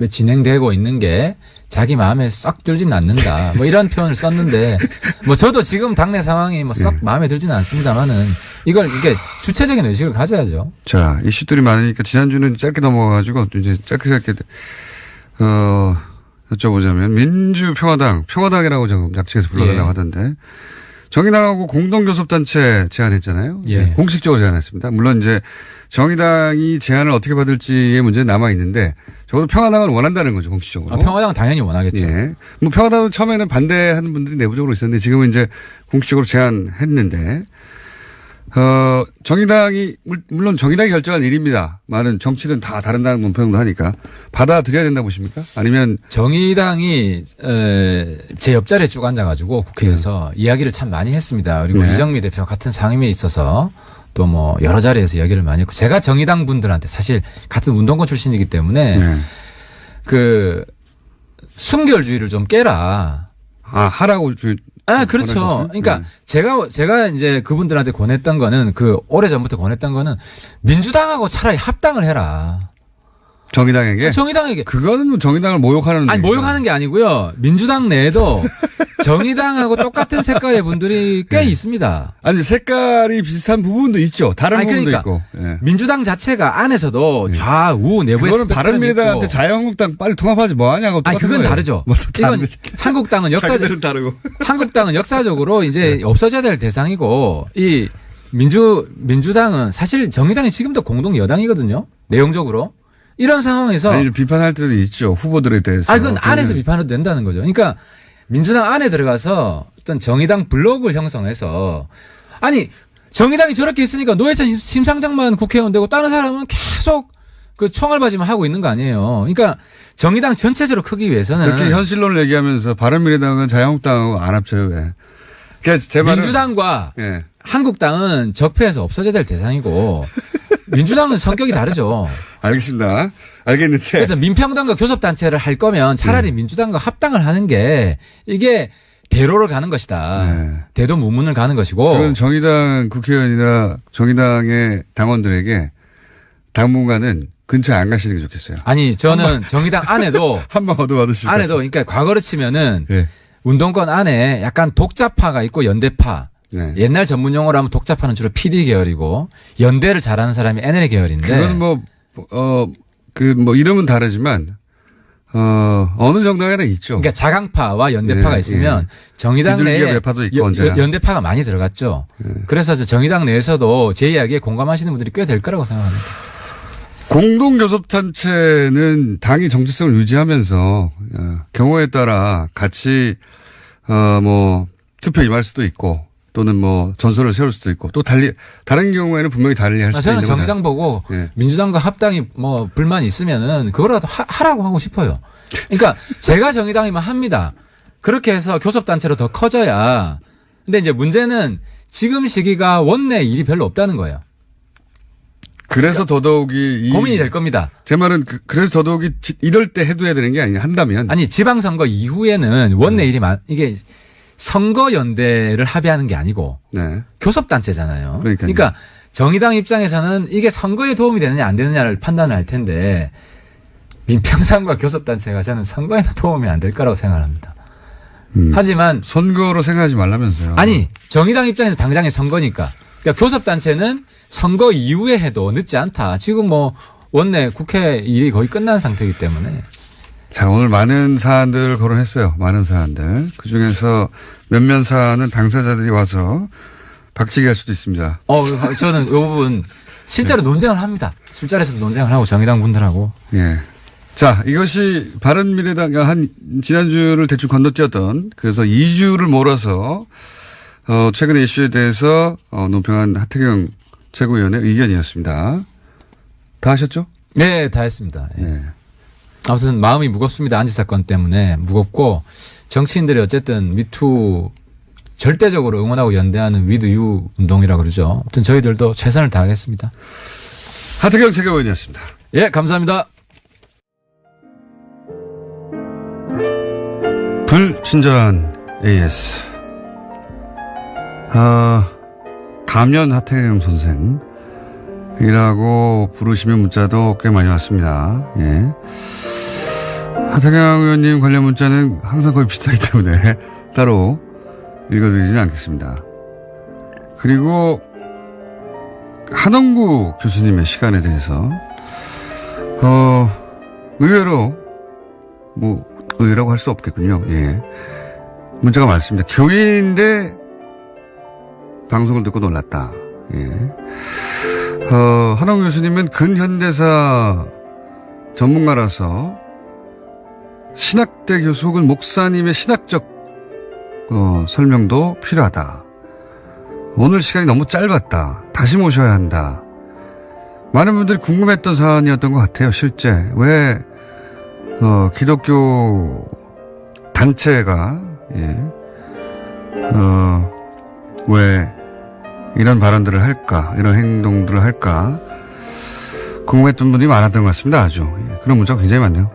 진행되고 있는 게 자기 마음에 썩 들진 않는다. 뭐 이런 표현을 썼는데 뭐 저도 지금 당내 상황이 뭐 썩 마음에 들지는 않습니다만은 이게 주체적인 의식을 가져야죠. 자, 이슈들이 많으니까 지난주는 짧게 넘어가가지고 이제 짧게 여쭤보자면 평화당이라고 지금 약칭해서 불러달라고 하던데 정의당하고 공동교섭단체 제안했잖아요. 예. 공식적으로 제안했습니다. 물론 이제 정의당이 제안을 어떻게 받을지의 문제는 남아있는데 적어도 평화당을 원한다는 거죠. 공식적으로. 평화당은 당연히 원하겠죠. 예. 뭐 평화당은 처음에는 반대하는 분들이 내부적으로 있었는데 지금은 이제 공식적으로 제안했는데 정의당이 물론 정의당이 결정할 일입니다. 많은 정치는 다 다른 당 논평도 하니까 받아들여야 된다고 보십니까? 아니면 정의당이 제 옆자리에 쭉 앉아가지고 국회에서 이야기를 참 많이 했습니다. 그리고 이정미 대표 같은 상임위에 있어서 또 뭐 여러 자리에서 이야기를 많이 했고 제가 정의당 분들한테 사실 같은 운동권 출신이기 때문에 그 순결주의를 좀 깨라. 하라고 그렇죠. 권하셨어요? 그러니까 제가 이제 그분들한테 권했던 거는 오래전부터 권했던 거는 민주당하고 차라리 합당을 해라. 정의당에게? 정의당에게. 그거는 정의당을 모욕하는. 아니, 모욕하는 게 아니고요. 민주당 내에도 정의당하고 똑같은 색깔의 분들이 꽤 있습니다. 아니, 색깔이 비슷한 부분도 있죠. 다른 부분도 그러니까 있고. 민주당 자체가 안에서도 좌우 내부에 그거는 바른미래당한테 자유한국당 빨리 통합하지 뭐 하냐고 똑같은 그건 거예요. 다르죠. 이건 한국당은 역사적으로 이제 없어져야 될 대상이고 이 민주당은 사실 정의당이 지금도 공동 여당이거든요. 내용적으로. 이런 상황에서. 아니, 비판할 때도 있죠. 후보들에 대해서. 그건 안에서 비판해도 된다는 거죠. 그러니까 민주당 안에 들어가서 어떤 정의당 블록을 형성해서 정의당이 저렇게 있으니까 노회찬 심상정만 국회의원 되고 다른 사람은 계속 그 총알바지만 하고 있는 거 아니에요. 그러니까 정의당 전체적으로 크기 위해서는 그렇게 현실론을 얘기하면서 바른미래당은 자유한국당하고 안 합쳐요. 왜? 그러니까 제 말은 민주당과 예. 한국당은 적폐에서 없어져야 될 대상이고 민주당은 성격이 다르죠. 알겠습니다. 알겠는데. 그래서 민평당과 교섭단체를 할 거면 차라리 민주당과 합당을 하는 게 이게 대로를 가는 것이다. 네. 대도무문을 가는 것이고. 그건 정의당 국회의원이나 정의당의 당원들에게 당분간은 근처에 안 가시는 게 좋겠어요. 아니 저는 정의당 안에도 한번 얻어받으시고. 안에도 그러니까 과거로 치면은 네. 운동권 안에 약간 독자파가 있고 연대파. 네. 옛날 전문 용어로 하면 독자파는 주로 PD 계열이고 연대를 잘하는 사람이 NL 계열인데. 그건 이름은 다르지만 어느 정도에는 있죠. 그러니까 자강파와 연대파가 예, 있으면 예. 정의당 내에 매파도 있고 언제나. 연대파가 많이 들어갔죠. 예. 그래서 정의당 내에서도 제 이야기에 공감하시는 분들이 꽤 될 거라고 생각합니다. 공동교섭단체는 당이 정체성을 유지하면서 경우에 따라 같이 투표 임할 수도 있고 또는 전설을 세울 수도 있고 또 다른 경우에는 분명히 달리 할 수도 있는 저는 정의당 보고 예. 민주당과 합당이 불만이 있으면은 그거라도 하라고 하고 싶어요. 그러니까 제가 정의당이면 합니다. 그렇게 해서 교섭단체로 더 커져야. 근데 이제 문제는 지금 시기가 원내 일이 별로 없다는 거예요. 그래서 더더욱이 고민이 될 겁니다. 제 말은 그래서 더더욱이 이럴 때 해둬야 되는 게 아니냐 한다면. 아니 지방선거 이후에는 원내 일이 이게 선거연대를 합의하는 게 아니고 네. 교섭단체잖아요. 그러니까요. 그러니까 정의당 입장에서는 이게 선거에 도움이 되느냐 안 되느냐를 판단을 할 텐데 민평당과 교섭단체가 저는 선거에는 도움이 안 될 거라고 생각합니다. 하지만 선거로 생각하지 말라면서요. 아니 정의당 입장에서 당장의 선거니까. 그러니까 교섭단체는 선거 이후에 해도 늦지 않다. 지금 원내 국회 일이 거의 끝난 상태이기 때문에. 자, 오늘 많은 사안들을 거론했어요. 많은 사안들. 그중에서 몇몇 사안은 당사자들이 와서 박치기 할 수도 있습니다. 저는 이 부분 실제로 논쟁을 합니다. 술자리에서도 논쟁을 하고 정의당 분들하고. 예. 자, 이것이 바른미래당 지난주를 대충 건너뛰었던 그래서 2주를 몰아서 최근의 이슈에 대해서 논평한 하태경 최고위원의 의견이었습니다. 다 하셨죠? 네, 다 했습니다. 예. 네. 아무튼 마음이 무겁습니다. 안지 사건 때문에 무겁고 정치인들이 어쨌든 미투 절대적으로 응원하고 연대하는 위드유 운동이라고 그러죠. 아무튼 저희들도 최선을 다하겠습니다. 하태경 최고위원이었습니다. 예, 감사합니다. 불친절한 AS. 가면 하태경 선생이라고 부르시면 문자도 꽤 많이 왔습니다. 예. 하태경 의원님 관련 문자는 항상 거의 비슷하기 때문에 따로 읽어드리지는 않겠습니다. 그리고 한원구 교수님의 시간에 대해서 의외로 의외라고 할 수 없겠군요. 예. 문자가 많습니다. 교인인데 방송을 듣고 놀랐다. 예. 한원구 교수님은 근현대사 전문가라서 신학대 교수 혹은 목사님의 신학적 설명도 필요하다. 오늘 시간이 너무 짧았다. 다시 모셔야 한다. 많은 분들이 궁금했던 사안이었던 것 같아요. 실제 왜 기독교 단체가 왜 이런 발언들을 할까, 이런 행동들을 할까 궁금했던 분들이 많았던 것 같습니다. 아주 그런 문자가 굉장히 많네요.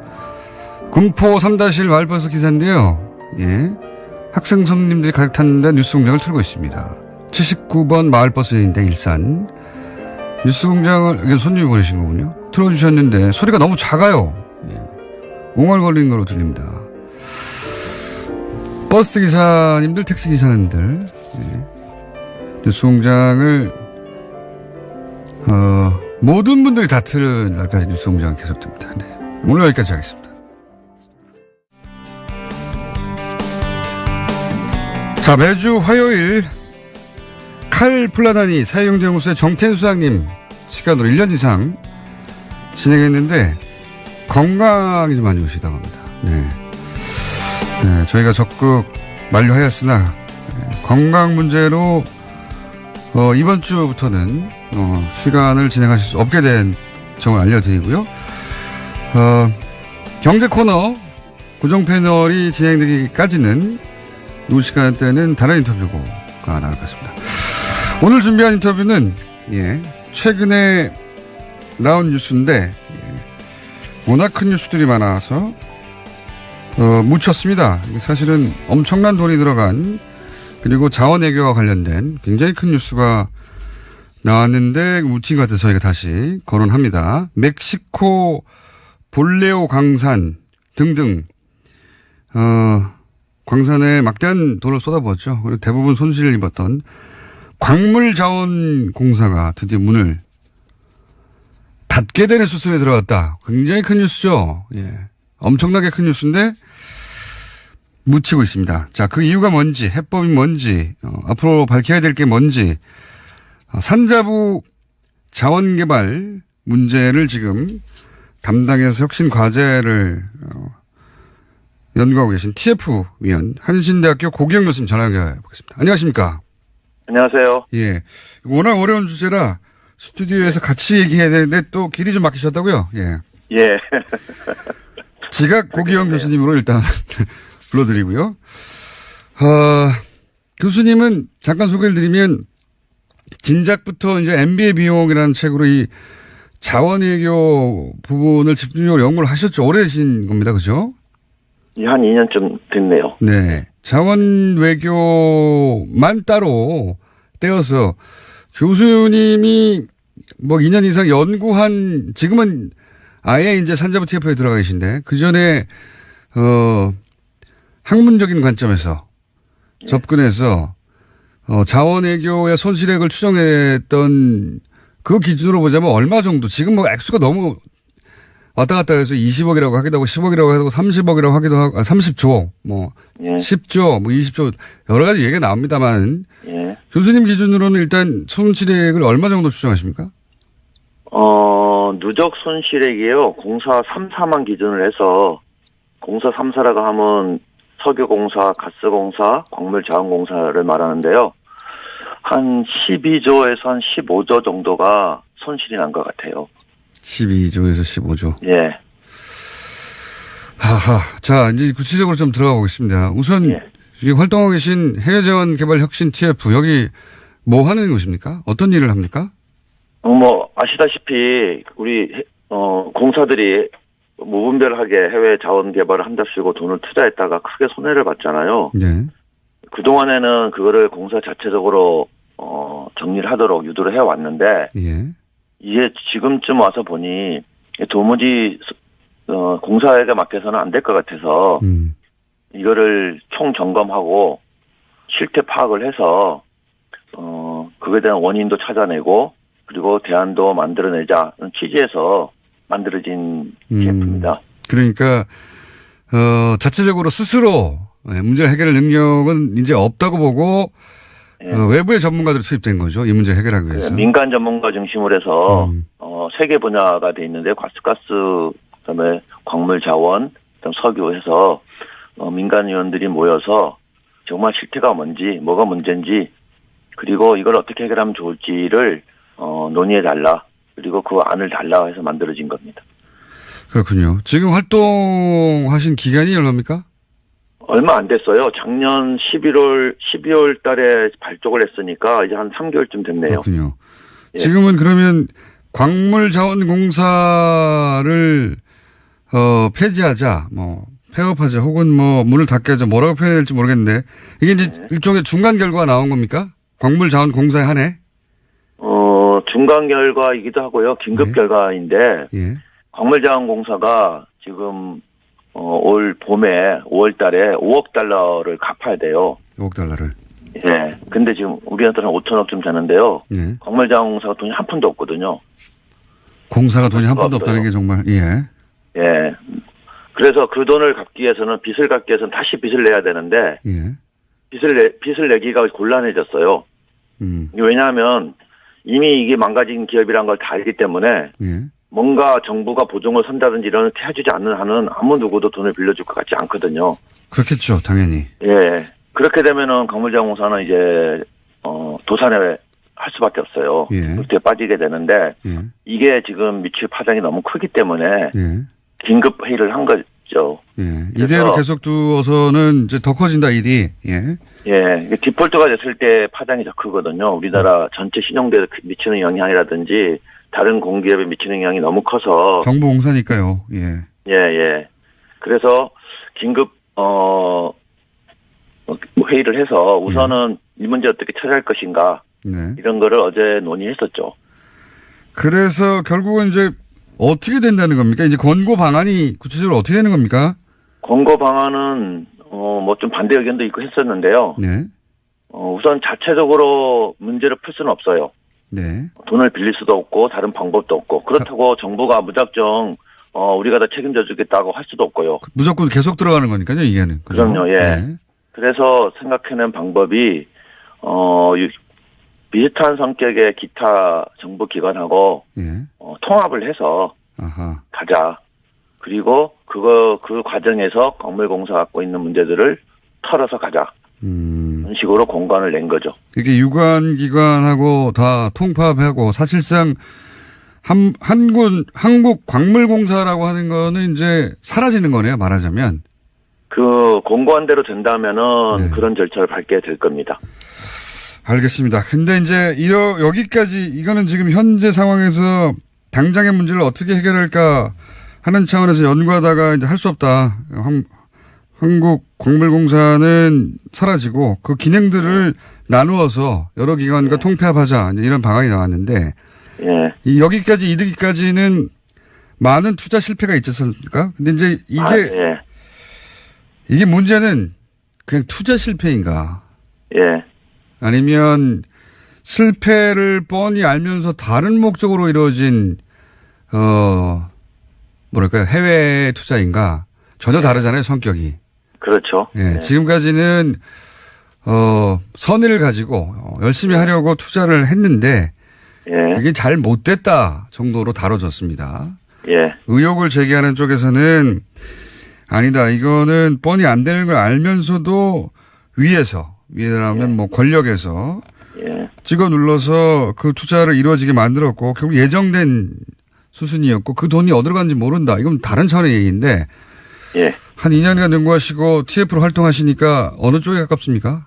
군포 3-1 마을버스 기사인데요. 예. 학생 손님들이 가득 탔는데 뉴스공장을 틀고 있습니다. 79번 마을버스인데 일산. 뉴스공장을 손님이 보내신 거군요. 틀어주셨는데 소리가 너무 작아요. 예. 옹알거리는 거로 들립니다. 버스 기사님들, 택시 기사님들, 예. 뉴스공장을 모든 분들이 다 틀은 날까지 뉴스공장은 계속됩니다. 네. 오늘 여기까지 하겠습니다. 자, 매주 화요일 칼플라다니 사회경제연구소의 정태인 수장님 시간으로 1년 이상 진행했는데 건강이 좀 안 좋으시다고 합니다. 네. 네, 저희가 적극 만류하였으나 건강 문제로 이번 주부터는 시간을 진행하실 수 없게 된 정을 알려드리고요. 경제 코너 고정 패널이 진행되기까지는 이 시간대는 다른 인터뷰가 나올 것 같습니다. 오늘 준비한 인터뷰는 최근에 나온 뉴스인데 워낙 큰 뉴스들이 많아서 묻혔습니다. 사실은 엄청난 돈이 들어간 그리고 자원외교와 관련된 굉장히 큰 뉴스가 나왔는데 묻힌 것 같아서 저희가 다시 거론합니다. 멕시코 볼레오 광산 등등 광산에 막대한 돈을 쏟아부었죠. 그리고 대부분 손실을 입었던 광물자원공사가 드디어 문을 닫게 되는 수순에 들어갔다. 굉장히 큰 뉴스죠. 엄청나게 큰 뉴스인데 묻히고 있습니다. 자, 그 이유가 뭔지, 해법이 뭔지, 앞으로 밝혀야 될 게 뭔지, 산자부 자원개발 문제를 지금 담당해서 혁신 과제를 연구하고 계신 TF 위원, 한신대학교 고기영 교수님 전화 연결해 보겠습니다. 안녕하십니까? 안녕하세요. 예. 워낙 어려운 주제라 스튜디오에서 같이 얘기해야 되는데 또 길이 좀 막히셨다고요? 예. 지각 고기영 교수님으로 일단 불러드리고요. 교수님은 잠깐 소개를 드리면 진작부터 이제 MB의 비용이라는 책으로 이 자원외교 부분을 집중적으로 연구를 하셨죠. 오래되신 겁니다. 그죠? 한 2년쯤 됐네요. 네. 자원외교만 따로 떼어서 교수님이 뭐 2년 이상 연구한, 지금은 아예 이제 산자부 TF에 들어가 계신데, 그 전에, 학문적인 관점에서 접근해서, 자원외교의 손실액을 추정했던 그 기준으로 보자면 얼마 정도, 지금 뭐 액수가 너무 왔다 갔다 해서 20억이라고 하기도 하고 10억이라고 하고 30억이라고 하기도 하고 30조, 뭐 10조, 뭐 20조 여러 가지 얘기가 나옵니다만 교수님 기준으로는 일단 손실액을 얼마 정도 추정하십니까? 누적 손실액이요. 공사 3사만 기준을 해서 공사 3사라고 하면 석유공사, 가스공사, 광물자원공사를 말하는데요. 한 12조에서 한 15조 정도가 손실이 난 것 같아요. 12조에서 15조. 예. 하하. 자, 이제 구체적으로 좀 들어가 보겠습니다. 우선 지금 활동하고 계신 해외자원개발혁신 TF, 여기 뭐 하는 곳입니까? 어떤 일을 합니까? 뭐 아시다시피 우리 공사들이 무분별하게 해외 자원 개발을 한답시고 돈을 투자했다가 크게 손해를 봤잖아요. 네. 그동안에는 그거를 공사 자체적으로 정리를 하도록 유도를 해왔는데 이제 지금쯤 와서 보니 도무지 공사에게 맡겨서는 안 될 것 같아서 이거를 총점검하고 실태 파악을 해서 그거에 대한 원인도 찾아내고 그리고 대안도 만들어내자는 취지에서 만들어진 TF입니다. 그러니까 자체적으로 스스로 문제를 해결할 능력은 이제 없다고 보고 외부의 전문가들이 투입된 거죠. 이 문제 해결하기 위해서. 민간 전문가 중심으로 해서 세 개 분야가 돼 있는데 가스, 그다음에 광물 자원, 그다음 석유 해서 민간 위원들이 모여서 정말 실태가 뭔지, 뭐가 문제인지, 그리고 이걸 어떻게 해결하면 좋을지를 논의해달라. 그리고 그 안을 달라 해서 만들어진 겁니다. 그렇군요. 지금 활동하신 기간이 얼마입니까? 얼마 안 됐어요. 작년 12월 달에 발족을 했으니까 이제 한 3개월쯤 됐네요. 그렇군요. 지금은 그러면 광물자원공사를 폐지하자, 뭐 폐업하자, 혹은 뭐 문을 닫게 하자, 뭐라고 표현해야 될지 모르겠는데 이게 이제 일종의 중간 결과가 나온 겁니까? 광물자원공사에 한해? 중간 결과이기도 하고요. 긴급 결과인데 광물자원공사가 지금 올 봄에 5월 달에 5억 달러를 갚아야 돼요. 5억 달러를. 예. 근데 지금 우리한테는 5천억쯤 되는데요. 광물자원공사가 돈이 한 푼도 없거든요. 공사가 돈이 한 푼도 없다는 게 정말, 예. 그래서 그 돈을 갚기 위해서는 빚을 갚기 위해서는 다시 빚을 내야 되는데 빚을 내기가 곤란해졌어요. 왜냐하면 이미 이게 망가진 기업이란 걸 다 알기 때문에 뭔가 정부가 보증을 선다든지 이렇게 해주지 않는 한은 아무 누구도 돈을 빌려줄 것 같지 않거든요. 그렇겠죠, 당연히. 예. 그렇게 되면은 광물자원공사는 이제 도산에 할 수밖에 없어요. 예. 그때 빠지게 되는데 예. 이게 지금 미칠 파장이 너무 크기 때문에 예. 긴급 회의를 한 거죠. 예. 이대로 계속 두어서는 이제 더 커진다 일이. 예. 예. 디폴트가 됐을 때 파장이 더 크거든요. 우리나라 전체 신용대에 미치는 영향이라든지 다른 공기업에 미치는 영향이 너무 커서 정부 공사니까요. 예. 예. 그래서 긴급 회의를 해서 우선은 이 문제 어떻게 처리할 것인가 네. 이런 거를 어제 논의했었죠. 그래서 결국은 이제 어떻게 된다는 겁니까? 이제 권고 방안이 구체적으로 어떻게 되는 겁니까? 권고 방안은 뭐 좀 반대 의견도 있고 했었는데요. 네. 우선 자체적으로 문제를 풀 수는 없어요. 네. 돈을 빌릴 수도 없고 다른 방법도 없고 그렇다고 정부가 무작정 우리가 다 책임져 주겠다고 할 수도 없고요. 무조건 계속 들어가는 거니까요, 이게는. 그죠? 그럼요, 예. 네. 그래서 생각해낸 방법이 비슷한 성격의 기타 정부 기관하고 예. 통합을 해서 아하. 가자. 그리고 그 과정에서 건물공사 갖고 있는 문제들을 털어서 가자. 이런 식으로 공간을 낸 거죠. 이게 유관기관하고 다 통합하고 사실상 한국광물공사라고 하는 거는 이제 사라지는 거네요, 말하자면. 그 공고한 대로 된다면은 네. 그런 절차를 밟게 될 겁니다. 알겠습니다. 근데 이제 여기까지 이거는 지금 현재 상황에서 당장의 문제를 어떻게 해결할까 하는 차원에서 연구하다가 이제 할 수 없다. 한국광물공사는 사라지고 그 기능들을 나누어서 여러 기관과 통폐합하자 이런 방안이 나왔는데 예. 여기까지 이르기까지는 많은 투자 실패가 있지 않습니까? 근데 이제 이게 문제는 그냥 투자 실패인가? 예. 아니면 실패를 뻔히 알면서 다른 목적으로 이루어진 뭐랄까요, 해외 투자인가? 전혀 다르잖아요, 성격이. 그렇죠. 예. 예. 지금까지는 선의를 가지고 열심히 하려고 투자를 했는데 그게 잘 못됐다 정도로 다뤄졌습니다. 예. 의혹을 제기하는 쪽에서는 아니다. 이거는 뻔히 안 되는 걸 알면서도 위에라면 뭐 권력에서 찍어 눌러서 그 투자를 이루어지게 만들었고 결국 예정된 수순이었고 그 돈이 어디로 갔는지 모른다. 이건 다른 차원의 얘기인데 한 2년간 연구하시고 TF로 활동하시니까 어느 쪽에 가깝습니까?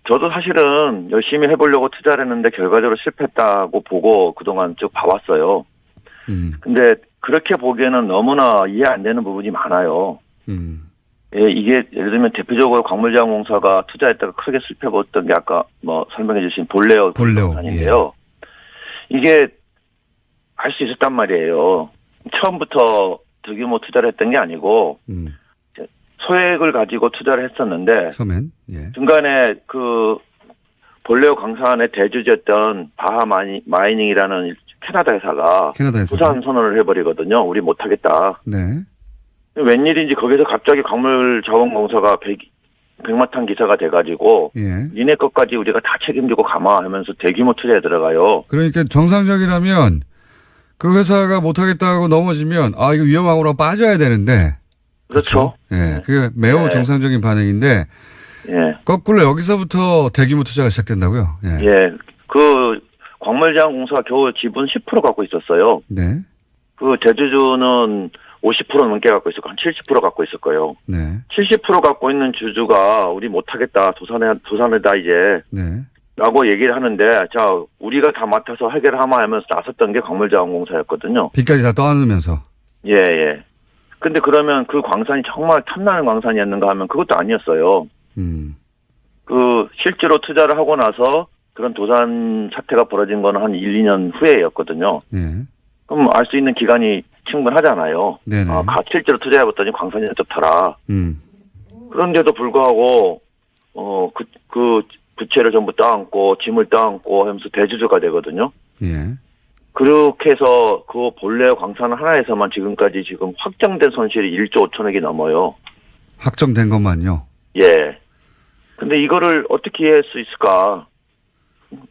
저도 사실은 열심히 해보려고 투자를 했는데 결과적으로 실패했다고 보고 그동안 쭉 봐왔어요. 근데 그렇게 보기에는 너무나 이해 안 되는 부분이 많아요. 예, 이게 예를 들면 대표적으로 광물자원공사가 투자했다가 크게 실패 봤던 게 아까 뭐 설명해 주신 볼레오 아닌데요. 이게 알 수 있었단 말이에요. 처음부터 대규모 투자를 했던 게 아니고 소액을 가지고 투자를 했었는데 중간에 그 볼레오 광산의 대주주였던 바하 마이닝이라는 캐나다 회사가 부산 선언을 해버리거든요. 우리 못하겠다. 네. 웬일인지 거기서 갑자기 광물자원공사가 100마탄 기사가 돼가지고 니네 것까지 우리가 다 책임지고 가마 하면서 대규모 투자에 들어가요. 그러니까 정상적이라면 그 회사가 못하겠다고 넘어지면 이거 위험하고 빠져야 되는데 그렇죠. 예, 그게 매우 정상적인 반응인데 거꾸로 여기서부터 대규모 투자가 시작된다고요? 그 광물자원공사가 겨우 지분 10% 갖고 있었어요. 네. 그 대주주는 50% 넘게 갖고 있었고 한 70% 갖고 있을 거예요. 네. 70% 갖고 있는 주주가 우리 못하겠다 도산에다 이제 라고 얘기를 하는데 자 우리가 다 맡아서 해결하마 하면서 나섰던 게 광물자원공사였거든요. 빚까지 다 떠안으면서. 근데 그러면 그 광산이 정말 탐나는 광산이었는가 하면 그것도 아니었어요. 그 실제로 투자를 하고 나서 그런 도산 사태가 벌어진 거는 한 1, 2년 후에였거든요. 그럼 알 수 있는 기간이 충분하잖아요. 실제로 투자해봤더니 광산이 어떻더라. 그런데도 불구하고 그 부채를 전부 따안고 짐을 따안고 하면서 대주주가 되거든요. 그렇게 해서 그 본래 광산 하나에서만 지금까지 지금 확정된 손실이 1조 5천억이 넘어요. 확정된 것만요? 근데 이거를 어떻게 할 수 있을까?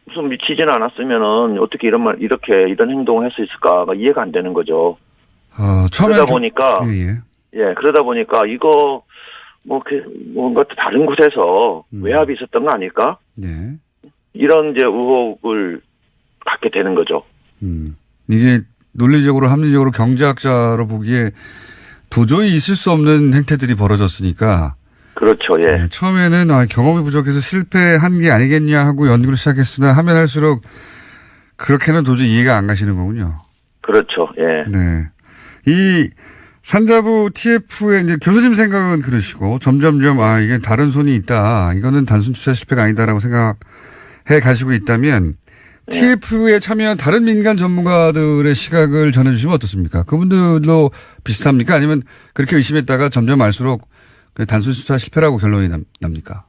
무슨 미치지는 않았으면은 어떻게 이런 행동을 할 수 있을까가 이해가 안 되는 거죠. 그러다 보니까 이거 뭔가 다른 곳에서 외압이 있었던 거 아닐까? 이런 이제 의혹을 갖게 되는 거죠. 이게 논리적으로 합리적으로 경제학자로 보기에 도저히 있을 수 없는 행태들이 벌어졌으니까. 그렇죠. 예. 네, 처음에는 경험이 부족해서 실패한 게 아니겠냐 하고 연구를 시작했으나 하면 할수록 그렇게는 도저히 이해가 안 가시는 거군요. 그렇죠. 예. 네. 이 산자부 TF의 이제 교수님 생각은 그러시고 점점점 이게 다른 손이 있다. 이거는 단순 투자 실패가 아니다라고 생각해 가시고 있다면 TF에 참여한 다른 민간 전문가들의 시각을 전해주시면 어떻습니까? 그분들도 비슷합니까? 아니면 그렇게 의심했다가 점점 알수록 단순 투자 실패라고 결론이 납니까?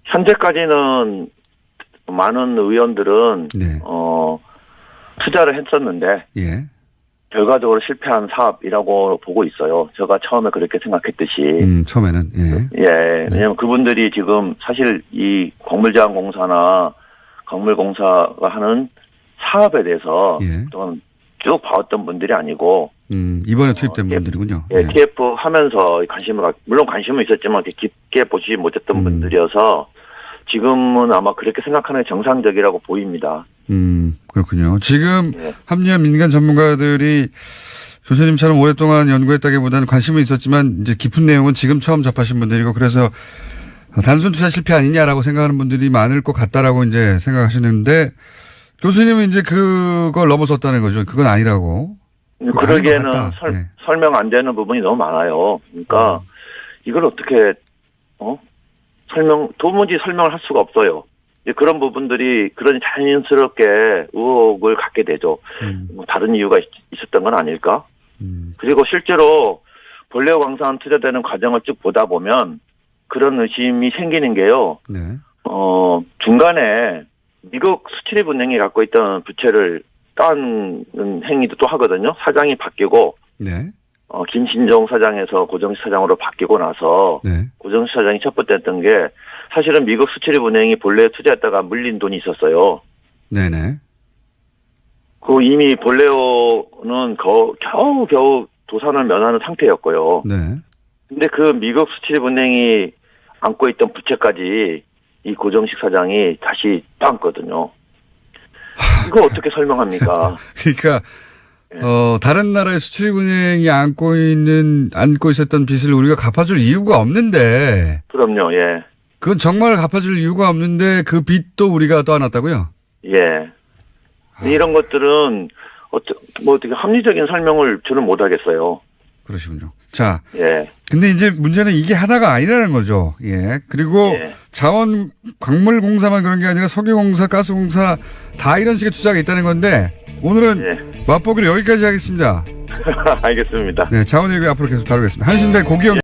현재까지는 많은 의원들은 네. 투자를 했었는데 예. 결과적으로 실패한 사업이라고 보고 있어요. 제가 처음에 그렇게 생각했듯이. 처음에는. 예. 예. 왜냐하면 그분들이 지금 사실 이 곡물제왕공사나 건물공사가 하는 사업에 대해서 좀 쭉 봐왔던 분들이 아니고 이번에 투입된 분들이군요. 예, TF 하면서 물론 관심은 있었지만 깊게 보지 못했던 분들이어서 지금은 아마 그렇게 생각하는 게 정상적이라고 보입니다. 그렇군요. 지금 합류한 민간 전문가들이 교수님처럼 오랫동안 연구했다기보다는 관심은 있었지만 이제 깊은 내용은 지금 처음 접하신 분들이고 그래서 단순 투자 실패 아니냐라고 생각하는 분들이 많을 것 같다라고 이제 생각하시는데 교수님은 이제 그걸 넘어섰다는 거죠. 그건 아니라고. 그러기에는 설명 안 되는 부분이 너무 많아요. 그러니까 이걸 어떻게 도무지 설명을 할 수가 없어요. 그런 부분들이 그런 자연스럽게 의혹을 갖게 되죠. 다른 이유가 있었던 건 아닐까? 그리고 실제로 본래 광산 투자되는 과정을 쭉 보다 보면 그런 의심이 생기는 게요. 네. 중간에 미국 수출입은행이 갖고 있던 부채를 따는 행위도 또 하거든요. 사장이 바뀌고, 네. 김신종 사장에서 고정식 사장으로 바뀌고 나서, 네. 고정식 사장이 첫 번째 했던 게, 사실은 미국 수출입은행이 본래 투자했다가 물린 돈이 있었어요. 네네. 이미 볼레오는 겨우 도산을 면하는 상태였고요. 네. 근데 그 미국 수출입은행이 안고 있던 부채까지 이 고정식 사장이 다시 따왔거든요. 이거 어떻게 설명합니까? 그러니까 다른 나라의 수출입은행이 안고 있었던 빚을 우리가 갚아줄 이유가 없는데. 그럼요. 예. 그건 정말 갚아줄 이유가 없는데 그 빚도 우리가 떠안았다고요? 예. 이런 것들은 어떻게 합리적인 설명을 저는 못 하겠어요. 그러시군요. 자. 예. 근데 이제 문제는 이게 하나가 아니라는 거죠. 예. 그리고 광물공사만 그런 게 아니라 석유공사, 가스공사 다 이런 식의 투자가 있다는 건데 오늘은 맛보기로 여기까지 하겠습니다. 알겠습니다. 네. 자원 얘기 앞으로 계속 다루겠습니다. 한신대 고기영